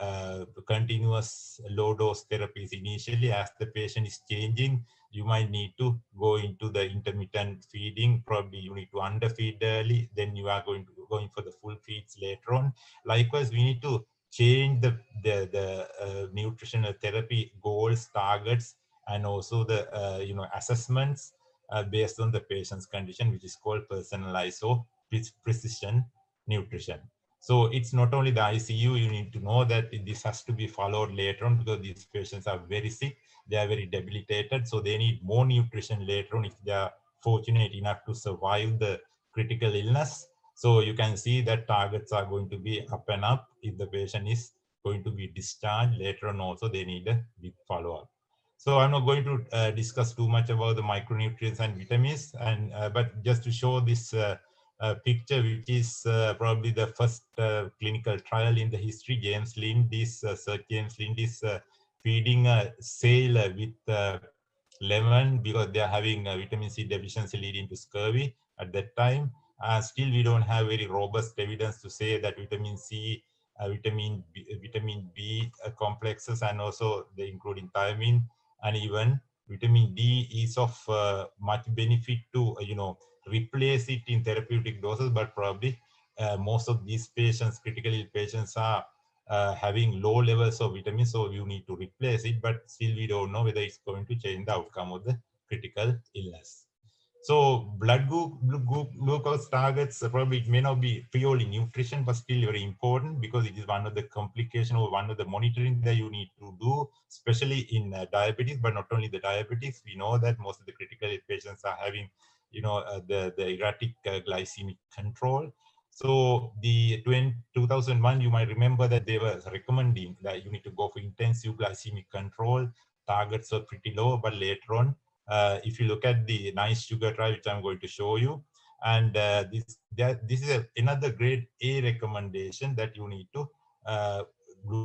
continuous low dose therapies initially. As the patient is changing, you might need to go into the intermittent feeding. Probably you need to underfeed early, then you are going for the full feeds later on. Likewise, we need to change the nutritional therapy goals, targets, and also the assessments based on the patient's condition, which is called personalized or precision nutrition. So it's not only the ICU, you need to know that this has to be followed later on because these patients are very sick, they are very debilitated, so they need more nutrition later on if they are fortunate enough to survive the critical illness. So you can see that targets are going to be up and up. If the patient is going to be discharged later on also, they need a big follow-up. So I'm not going to discuss too much about the micronutrients and vitamins, and but just to show this picture, which is probably the first clinical trial in the history. James Lind is Sir James Lind is feeding a sailor with lemon because they are having vitamin C deficiency leading to scurvy at that time. Still, we don't have very robust evidence to say that vitamin C, vitamin B complexes, and also the including thiamine and even vitamin D is of much benefit to replace it in therapeutic doses, but probably most of these patients, critically ill patients, are having low levels of vitamins, so you need to replace it, but still we don't know whether it's going to change the outcome of the critical illness. So blood glucose targets, probably it may not be purely nutrition, but still very important because it is one of the complications or one of the monitoring that you need to do, especially in diabetes, but not only the diabetics. We know that most of the critical ill patients are having the erratic glycemic control. So the 2001, you might remember that they were recommending that you need to go for intensive glycemic control. Targets are pretty low, but later on, if you look at the nice sugar trial, which I'm going to show you, and this is another grade A recommendation that you need to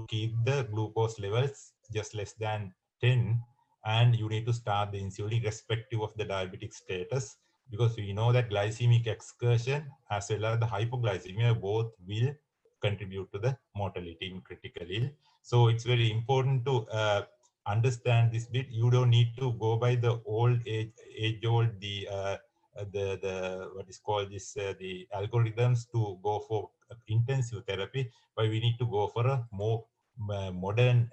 keep the glucose levels just less than 10, and you need to start the insulin irrespective of the diabetic status, because we know that glycemic excursion as well as the hypoglycemia both will contribute to the mortality in critical ill. So it's very important to understand this bit. You don't need to go by the old age old what is called this the algorithms to go for intensive therapy, but we need to go for a more modern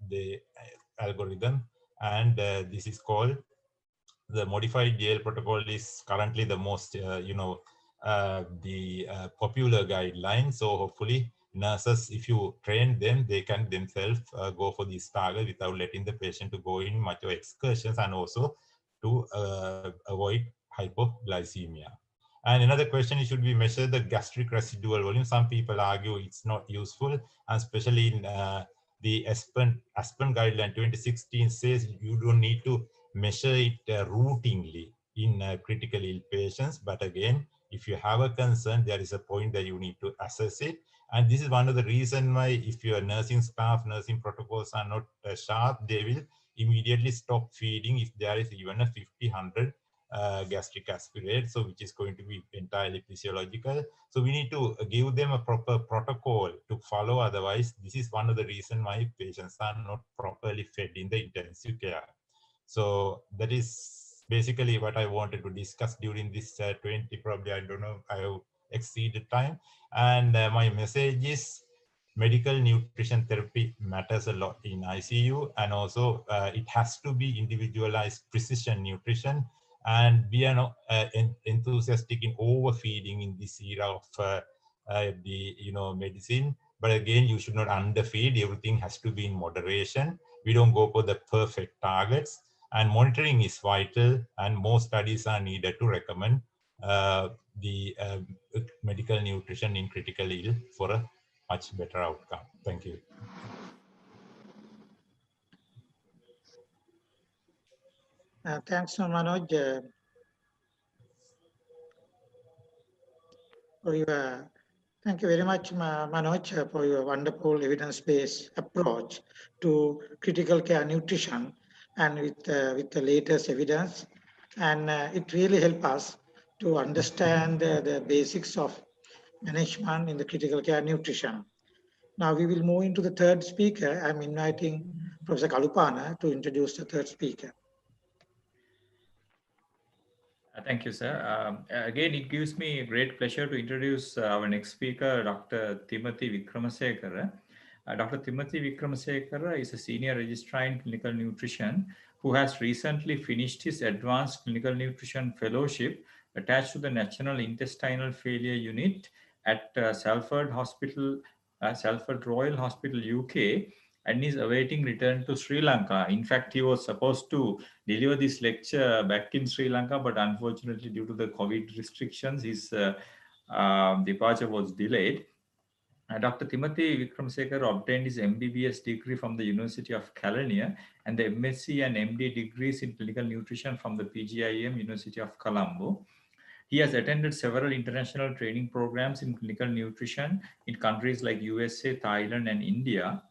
the algorithm, and this is called the modified GL protocol. Is currently the most popular guideline. So hopefully nurses, if you train them, they can themselves go for this target without letting the patient to go in much of excursions, and also to avoid hypoglycemia. And another question is, should we measure the gastric residual volume? Some people argue it's not useful, and especially in the Aspen guideline 2016 says you don't need to measure it routinely in critical ill patients. But again, if you have a concern, there is a point that you need to assess it. And this is one of the reasons why if your nursing staff, nursing protocols are not sharp, they will immediately stop feeding if there is even a 50-100 gastric aspirate, so which is going to be entirely physiological. So we need to give them a proper protocol to follow. Otherwise, this is one of the reasons why patients are not properly fed in the intensive care. So that is basically what I wanted to discuss during this 20, probably, I don't know, I have exceeded time. And my message is, medical nutrition therapy matters a lot in ICU, and also it has to be individualized precision nutrition. And we are not enthusiastic in overfeeding in this era of the medicine. But again, you should not underfeed. Everything has to be in moderation. We don't go for the perfect targets, and monitoring is vital. And more studies are needed to recommend the medical nutrition in critical ill for a much better outcome. Thank you. Thanks, Manoj, for your. Thank you very much, Manoj, for your wonderful evidence-based approach to critical care nutrition, and with the latest evidence, and it really helps us to understand the basics of management in the critical care nutrition. Now we will move into the third speaker. I'm inviting Professor Kalupana to introduce the third speaker. Thank you, sir. Again, it gives me a great pleasure to introduce our next speaker, Dr. Timothy Vikramasekara. Dr. Timothy Vikramasekara is a senior registrar in clinical nutrition who has recently finished his advanced clinical nutrition fellowship attached to the National Intestinal Failure Unit at Salford Royal Hospital, UK, and is awaiting return to Sri Lanka. In fact, he was supposed to deliver this lecture back in Sri Lanka, but unfortunately, due to the COVID restrictions, his departure was delayed. Dr. Timothy Vikramasekara obtained his MBBS degree from the University of Kelaniya and the MSc and MD degrees in clinical nutrition from the PGIM University of Colombo. He has attended several international training programs in clinical nutrition in countries like USA, Thailand, and India.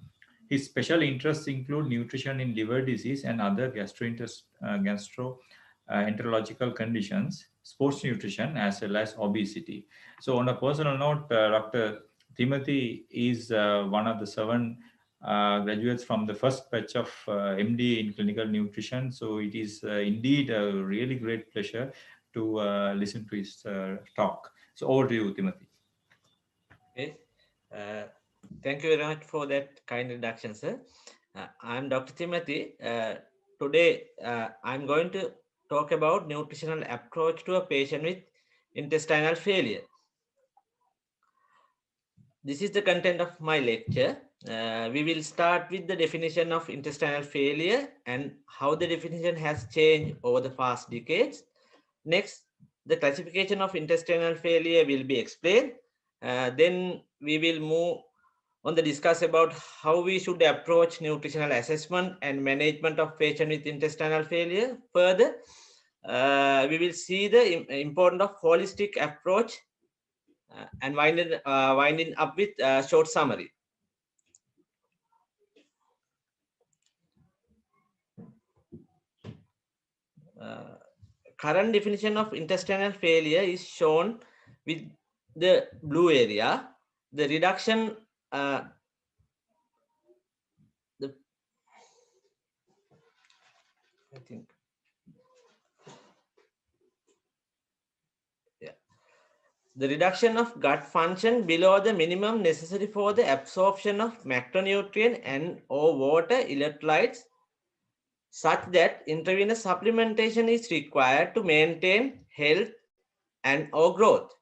His special interests include nutrition in liver disease and other gastroenterological conditions, sports nutrition, as well as obesity. So on a personal note, Dr. Timothy is one of the 7 graduates from the first batch of MD in clinical nutrition. So it is indeed a really great pleasure to listen to his talk. So over to you, Timothy. Okay. Thank you very much for that kind introduction, sir. I'm Dr. Timothy. Today, I'm going to talk about nutritional approach to a patient with intestinal failure. This is the content of my lecture. We will start with the definition of intestinal failure and how the definition has changed over the past decades. Next, the classification of intestinal failure will be explained. Then we will move on the discuss about how we should approach nutritional assessment and management of patient with intestinal failure. Further, we will see the importance of holistic approach and winding up with a short summary. Current definition of intestinal failure is shown with the blue area. The reduction the reduction of gut function below the minimum necessary for the absorption of macronutrient and or water electrolytes, such that intravenous supplementation is required to maintain health and or growth.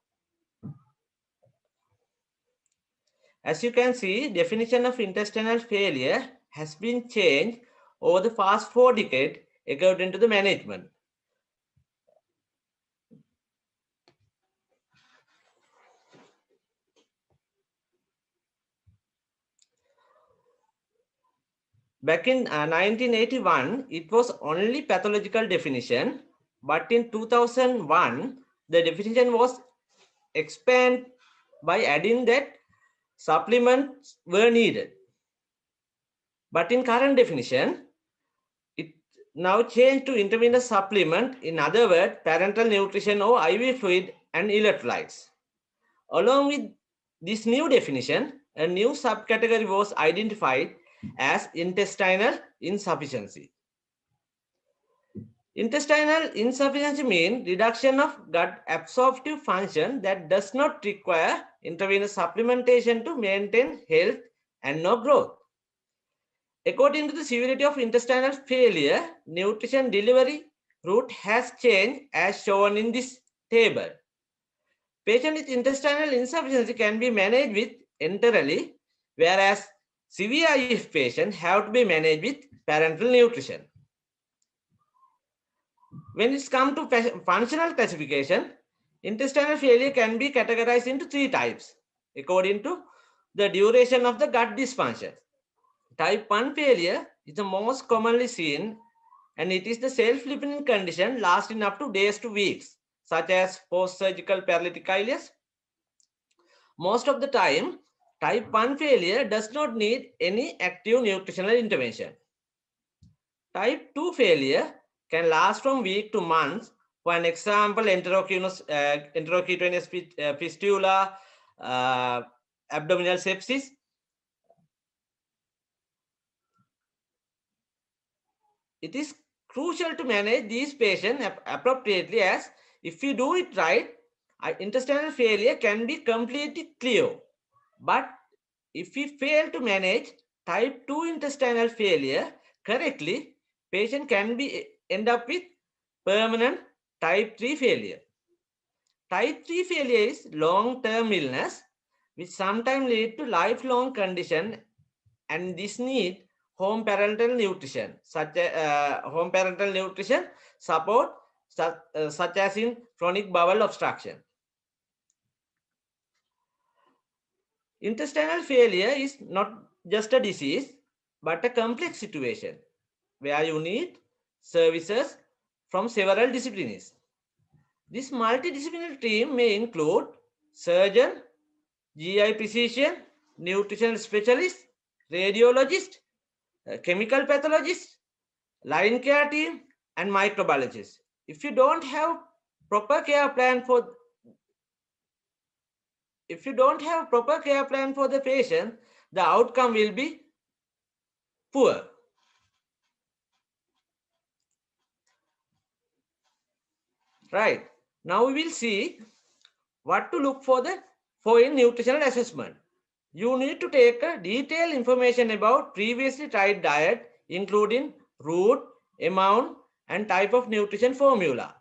As you can see, definition of intestinal failure has been changed over the past 4 decades according to the management. Back in 1981, it was only pathological definition, but in 2001, the definition was expanded by adding that supplements were needed. But in current definition, it now changed to intravenous supplement, in other words, parenteral nutrition or IV fluid and electrolytes. Along with this new definition, a new subcategory was identified as intestinal insufficiency. Intestinal insufficiency means reduction of gut absorptive function that does not require intravenous supplementation to maintain health and no growth. According to the severity of intestinal failure, nutrition delivery route has changed as shown in this table. Patient with intestinal insufficiency can be managed with enterally, whereas severe IF patients have to be managed with parenteral nutrition. When it's come to functional classification, intestinal failure can be categorized into 3 types according to the duration of the gut dysfunction. Type 1 failure is the most commonly seen, and it is the self-limiting condition lasting up to days to weeks, such as post-surgical paralytic ileus. Most of the time, type 1 failure does not need any active nutritional intervention. Type 2 failure can last from weeks to months. For an example, enterocutaneous fistula, abdominal sepsis. It is crucial to manage these patients appropriately, as if we do it right, intestinal failure can be completely clear. But if we fail to manage type 2 intestinal failure correctly, patient can end up with permanent type 3 failure. Type 3 failure is long-term illness which sometimes lead to lifelong condition, and this need home parental nutrition, such as home parental nutrition support, such as in chronic bowel obstruction. Intestinal failure is not just a disease, but a complex situation where you need services from several disciplines. This multidisciplinary team may include surgeon, GI physician, nutritional specialist, radiologist, chemical pathologist, line care team, and microbiologist. If you don't have proper care plan for the patient, the outcome will be poor. Right. Now we will see what to look for in nutritional assessment. You need to take a detailed information about previously tried diet, including route, amount, and type of nutrition formula.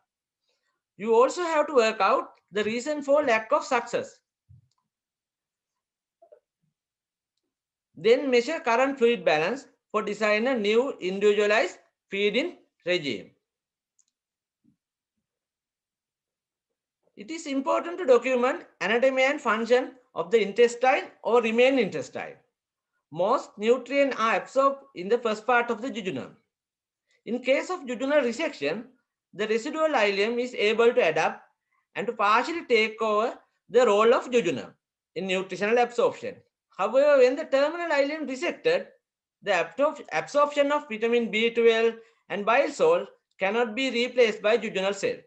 You also have to work out the reason for lack of success. Then measure current fluid balance for design a new individualized feeding regime. It is important to document anatomy and function of the intestine or remaining intestine. Most nutrients are absorbed in the first part of the jejunum. In case of jejunal resection, the residual ileum is able to adapt and to partially take over the role of jejunum in nutritional absorption. However, when the terminal ileum resected, the absorption of vitamin B12 and bile salt cannot be replaced by jejunal cell.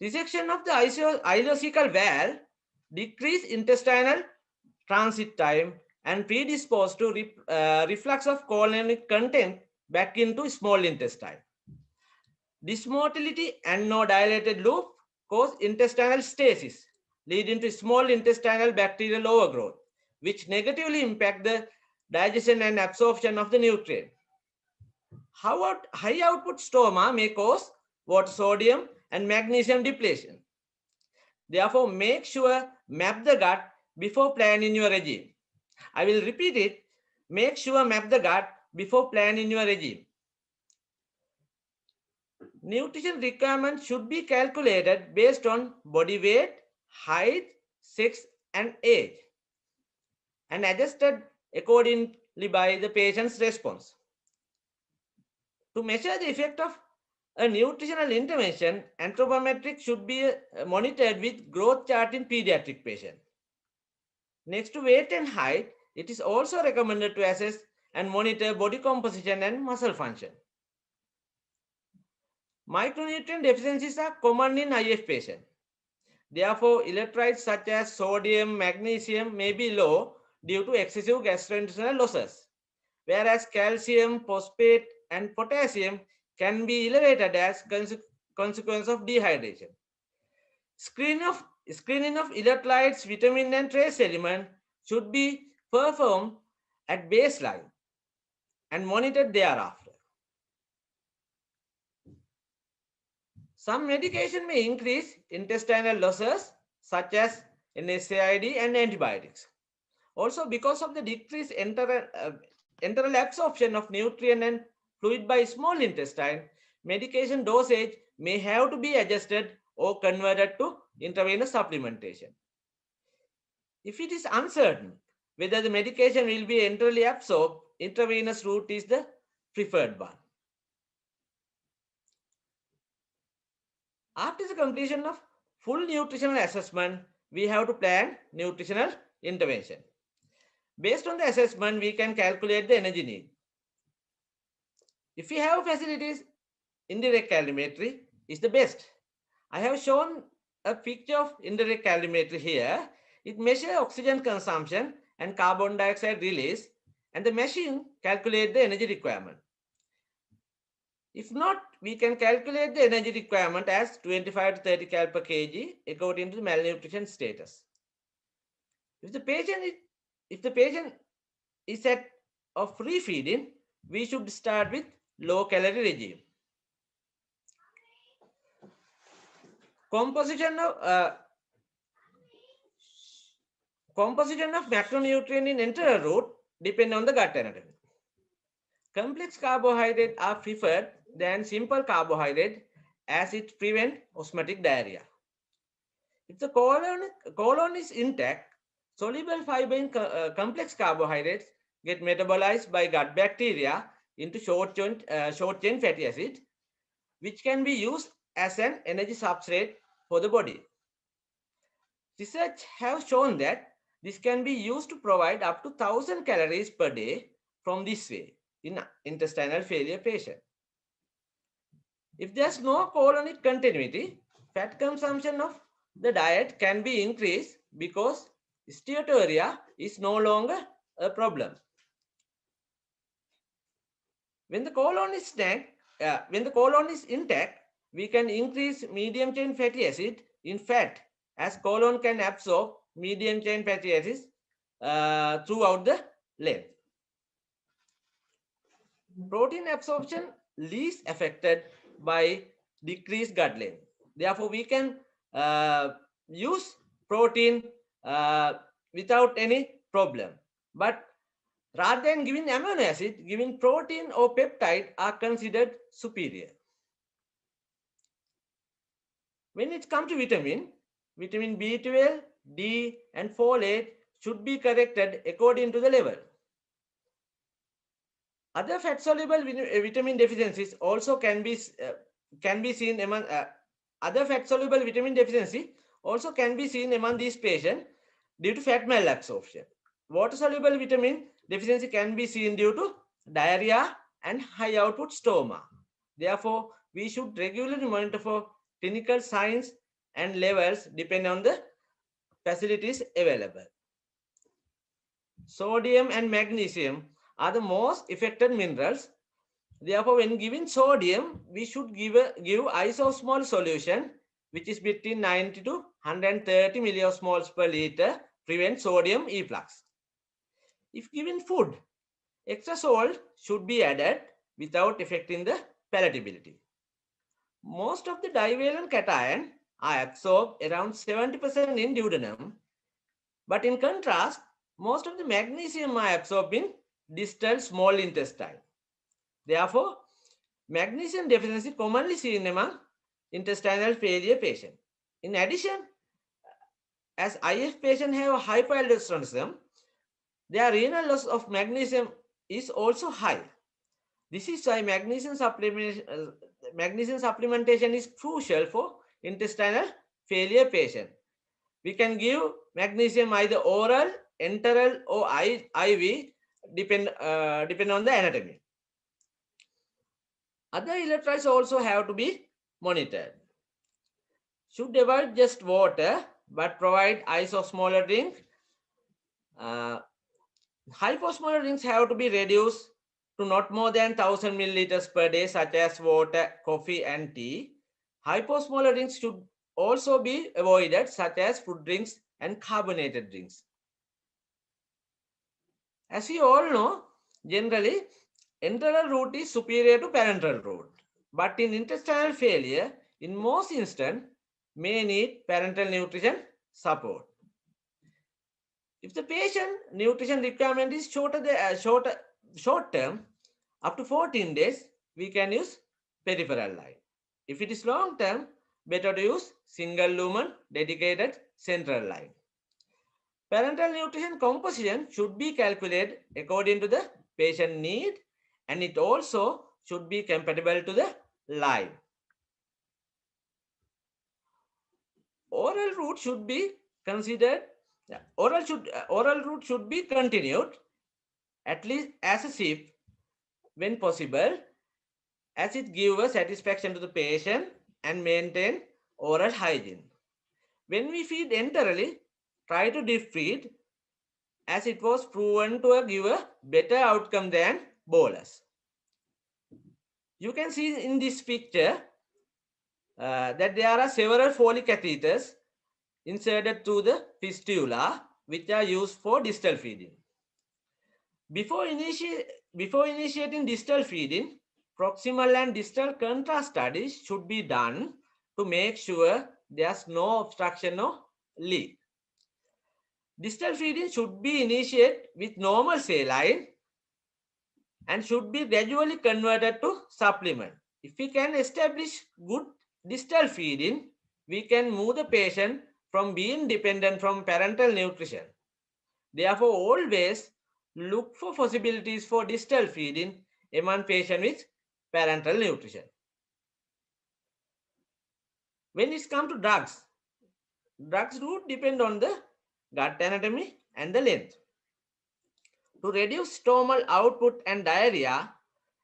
Resection of the ileocecal valve decrease intestinal transit time and predispose to reflux of colonic content back into small intestine. Dysmotility and no dilated loop cause intestinal stasis, leading to small intestinal bacterial overgrowth, which negatively impact the digestion and absorption of the nutrient. High output stoma may cause water, sodium, and magnesium depletion. Therefore, make sure map the gut before planning your regime. I will repeat it. Make sure map the gut before planning your regime. Nutrition requirements should be calculated based on body weight, height, sex, and age, and adjusted accordingly by the patient's response. To measure the effect of a nutritional intervention, anthropometric should be monitored with growth chart in pediatric patients. Next to weight and height, it is also recommended to assess and monitor body composition and muscle function. Micronutrient deficiencies are common in IF patients. Therefore, electrolytes such as sodium, magnesium may be low due to excessive gastrointestinal losses, whereas calcium, phosphate, and potassium can be elevated as consequence of dehydration. Screening of electrolytes, vitamin, and trace element should be performed at baseline and monitored thereafter. Some medication may increase intestinal losses such as NSAID and antibiotics. Also, because of the decreased enteral absorption of nutrient and fluid by small intestine, medication dosage may have to be adjusted or converted to intravenous supplementation. If it is uncertain whether the medication will be enterally absorbed, intravenous route is the preferred one. After the completion of full nutritional assessment, we have to plan nutritional intervention. Based on the assessment, we can calculate the energy need. If we have facilities, indirect calorimetry is the best. I have shown a picture of indirect calorimetry here. It measures oxygen consumption and carbon dioxide release, and the machine calculates the energy requirement. If not, we can calculate the energy requirement as 25 to 30 cal per kg according to the malnutrition status. If the patient is at of free feeding, we should start with low calorie regime. Composition of macronutrient in enteral route depend on the gut anatomy. Complex carbohydrates are preferred than simple carbohydrate as it prevents osmotic diarrhea. If the colon is intact, soluble fiber in complex carbohydrates get metabolized by gut bacteria into short-chain fatty acid, which can be used as an energy substrate for the body. Research has shown that this can be used to provide up to 1,000 calories per day from this way in intestinal failure patient. If there's no colonic continuity, fat consumption of the diet can be increased because steatorrhea is no longer a problem. When the colon is intact, we can increase medium chain fatty acid in fat, as colon can absorb medium chain fatty acids throughout the length. Protein absorption least affected by decreased gut length. Therefore, we can use protein without any problem. But rather than giving amino acid, giving protein or peptide are considered superior. When it comes to vitamin B12, D, and folate should be corrected according to the level. Other fat-soluble vitamin deficiencies also can be seen among other fat-soluble vitamin deficiency also can be seen among these patients due to fat malabsorption. Water-soluble vitamin deficiency can be seen due to diarrhea and high output stoma. Therefore, we should regularly monitor for clinical signs and levels depending on the facilities available. Sodium and magnesium are the most affected minerals. Therefore, when giving sodium, we should give isosmol solution, which is between 90 to 130 milliosmoles per liter, prevent sodium efflux. If given food, extra salt should be added without affecting the palatability. Most of the divalent cation are absorbed around 70% in duodenum, but in contrast, most of the magnesium are absorbed in distal small intestine. Therefore, magnesium deficiency commonly seen among intestinal failure patients. In addition, as IF patients have hypoaldosteronism, their renal loss of magnesium is also high. This is why magnesium supplementation is crucial for intestinal failure patient. We can give magnesium either oral, enteral, or IV, depend on the anatomy. Other electrolytes also have to be monitored. Should avoid just water, but provide isosmolar drink. Hyposmolar drinks have to be reduced to not more than 1,000 milliliters per day, such as water, coffee, and tea. Hyposmolar drinks should also be avoided, such as fruit drinks and carbonated drinks. As you all know, generally, enteral route is superior to parenteral route. But in intestinal failure, in most instances, may need parenteral nutrition support. If the patient nutrition requirement is short term, up to 14 days, we can use peripheral line. If it is long term, better to use single lumen dedicated central line. Parenteral nutrition composition should be calculated according to the patient need, and it also should be compatible to the line. Oral route should be considered. Oral route should be continued at least as a SIP when possible, as it gives a satisfaction to the patient and maintain oral hygiene. When we feed enterally, try to drip feed, as it was proven to give a better outcome than bolus. You can see in this picture that there are several Foley catheters inserted through the fistula, which are used for distal feeding. Before initiating distal feeding, proximal and distal contrast studies should be done to make sure there's no obstruction or leak. Distal feeding should be initiated with normal saline and should be gradually converted to supplement. If we can establish good distal feeding, we can move the patient from being dependent from parenteral nutrition. Therefore, always look for possibilities for distal feeding among patients with parenteral nutrition. When it comes to drugs do depend on the gut anatomy and the length. To reduce stomal output and diarrhea,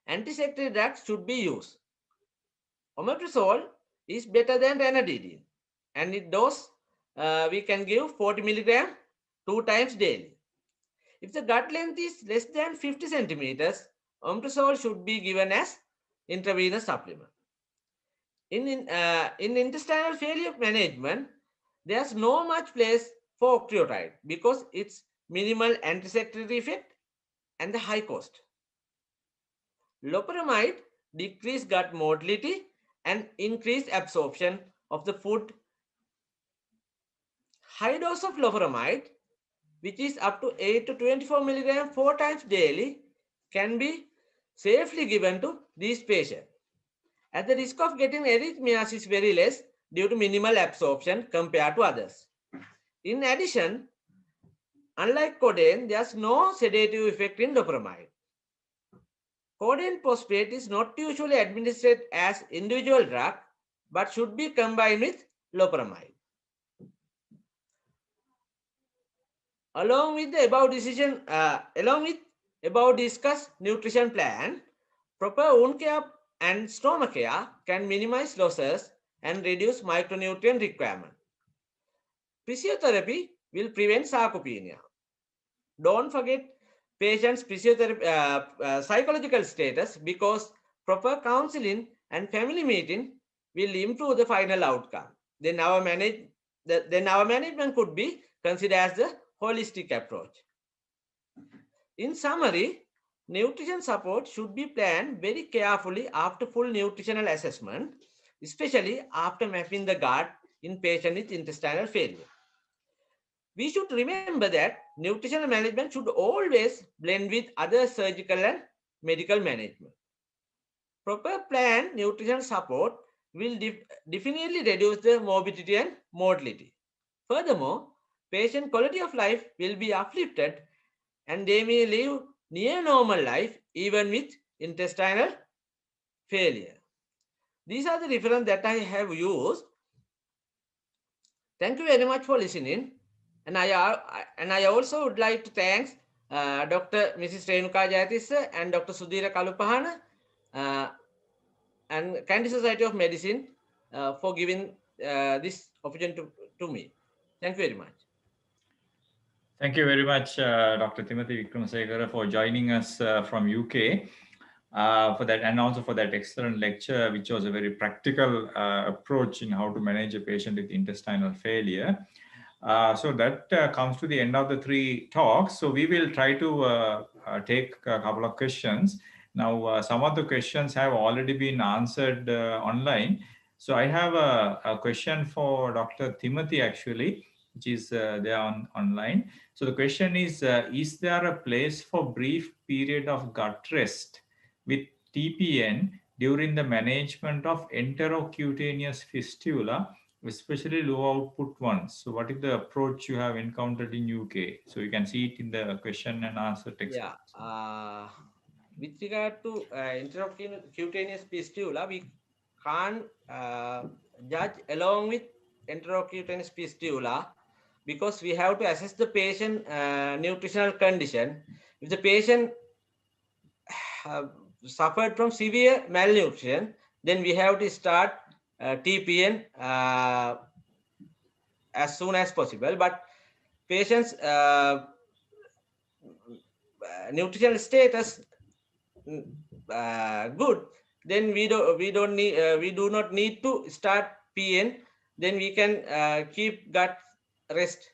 antisecretary drugs should be used. Omeprazole is better than ranitidine, and in dose we can give 40 milligram 2 times daily. If the gut length is less than 50 centimeters, omeprazole should be given as intravenous supplement. In intestinal failure management, there's no much place for octreotide because it's minimal antisecretory effect and the high cost. Loperamide decrease gut motility and increase absorption of the food. High dose of loperamide, which is up to 8 to 24 milligram 4 times daily, can be safely given to these patients. As the risk of getting arrhythmias is very less due to minimal absorption compared to others. In addition, unlike codeine, there's no sedative effect in loperamide. Codeine phosphate is not usually administered as individual drug, but should be combined with loperamide. Along with the above discussed nutrition plan, proper wound care and stomach care can minimize losses and reduce micronutrient requirement. Physiotherapy will prevent sarcopenia. Don't forget patient's physiotherapy psychological status, because proper counseling and family meeting will improve the final outcome. Then our management could be considered as the holistic approach. In summary, nutrition support should be planned very carefully after full nutritional assessment, especially after mapping the gut in patients with intestinal failure. We should remember that nutritional management should always blend with other surgical and medical management. Proper planned nutrition support will definitely reduce the morbidity and mortality. Furthermore, patient quality of life will be uplifted and they may live near normal life even with intestinal failure. These are the references that I have used. Thank you very much for listening. And I also would like to thank Dr. Mrs. Renuka Jayathi and Dr. Sudhira Kalupahana and Kandy Society of Medicine for giving this opportunity to me. Thank you very much. Thank you very much, Dr. Timothy Vikramasegara, for joining us from UK for that, and also for that excellent lecture, which was a very practical approach in how to manage a patient with intestinal failure. So that comes to the end of the 3 talks. So we will try to take a couple of questions. Now, some of the questions have already been answered online. So I have a question for Dr. Timothy, actually, which is there online. So the question is there a place for brief period of gut rest with TPN during the management of enterocutaneous fistula, especially low output ones? So what is the approach you have encountered in UK? So you can see it in the question and answer text. Yeah. With regard to enterocutaneous fistula, we can't judge along with enterocutaneous fistula, because we have to assess the patient nutritional condition. If the patient suffered from severe malnutrition, then we have to start TPN as soon as possible. But patients nutritional status good, then we do not need to start PN. Then we can keep gut rest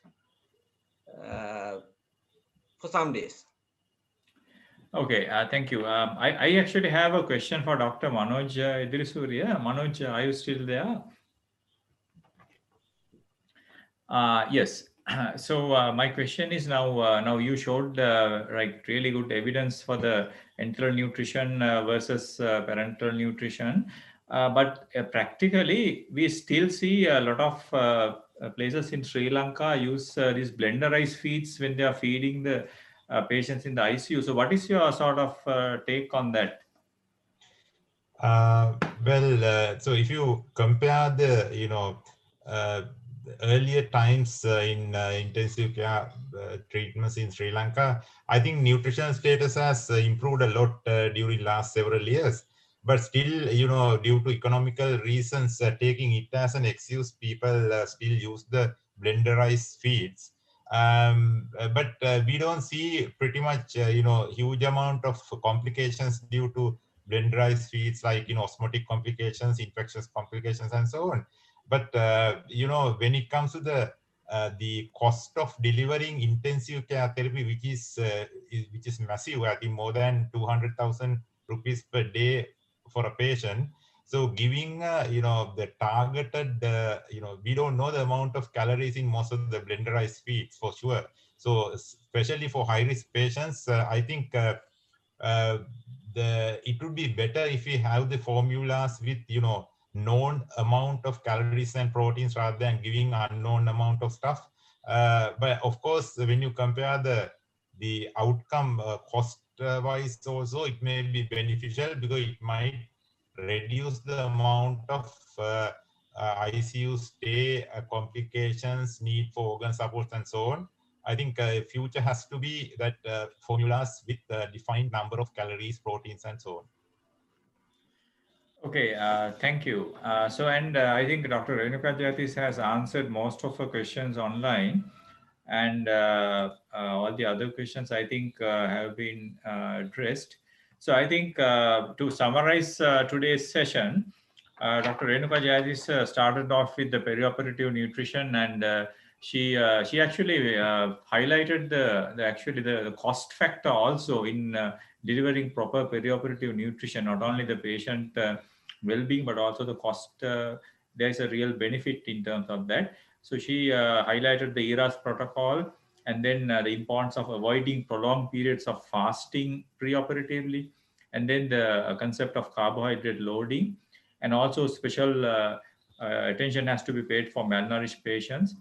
for some days. Okay, thank you. I actually have a question for Dr. Manoj Surya. Manoj, are you still there? Yes. So my question is now you showed like really good evidence for the enteral nutrition versus parenteral nutrition, but practically we still see a lot of places in Sri Lanka use these blenderized feeds when they are feeding the patients in the ICU. So what is your sort of take on that? So if you compare the earlier times in intensive care treatments in Sri Lanka, I think nutritional status has improved a lot during last several years. But still, due to economical reasons, taking it as an excuse, people still use the blenderized feeds. But we don't see pretty much, huge amount of complications due to blenderized feeds, like osmotic complications, infectious complications, and so on. But when it comes to the cost of delivering intensive care therapy, which is massive, I think more than 200,000 rupees per day for a patient. So giving the targeted, we don't know the amount of calories in most of the blenderized feeds for sure. So especially for high risk patients, I think it would be better if we have the formulas with known amount of calories and proteins rather than giving unknown amount of stuff. But of course, when you compare the outcome cost wise also, it may be beneficial because it might reduce the amount of ICU stay, complications, need for organ support, and so on. I think future has to be that formulas with defined number of calories, proteins, and so on. Okay, thank you. I think Dr. Renuka Jayathi has answered most of the questions online, and all the other questions I think have been addressed. So I think to summarize today's session, Dr. Renuka Jayathi started off with the perioperative nutrition, and she actually highlighted the cost factor also in delivering proper perioperative nutrition, not only the patient well-being, but also the cost. There's a real benefit in terms of that. So she highlighted the ERAS protocol, and then the importance of avoiding prolonged periods of fasting preoperatively, and then the concept of carbohydrate loading, and also special attention has to be paid for malnourished patients.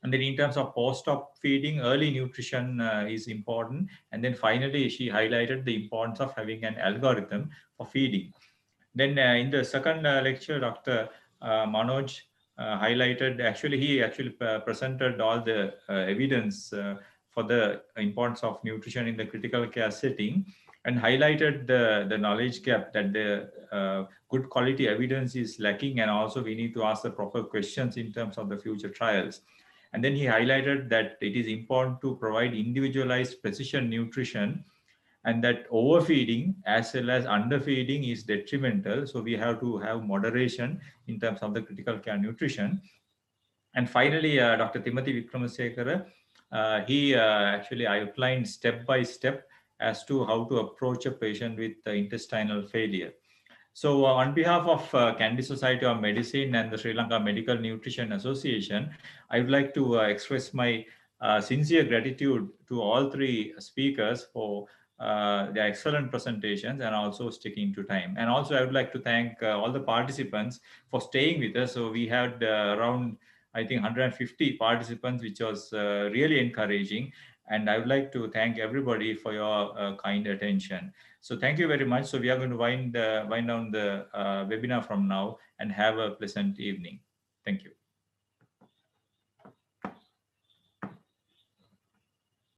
And then in terms of post-op feeding, early nutrition is important. And then finally, she highlighted the importance of having an algorithm for feeding. Then in the second lecture, Dr. Manoj highlighted, he presented all the evidence for the importance of nutrition in the critical care setting, and highlighted the knowledge gap that the good quality evidence is lacking, and also we need to ask the proper questions in terms of the future trials. And then he highlighted that it is important to provide individualized precision nutrition, and that overfeeding as well as underfeeding is detrimental. So we have to have moderation in terms of the critical care nutrition. And finally, Dr. Timothy Vikramasekara, he actually outlined step by step as to how to approach a patient with intestinal failure. So on behalf of Kandy Society of Medicine and the Sri Lanka Medical Nutrition Association, I would like to express my sincere gratitude to all three speakers for their excellent presentations and also sticking to time. And also I would like to thank all the participants for staying with us. So we had around, I think, 150 participants, which was really encouraging. And I would like to thank everybody for your kind attention. So thank you very much. So we are going to wind down the webinar from now, and have a pleasant evening. Thank you.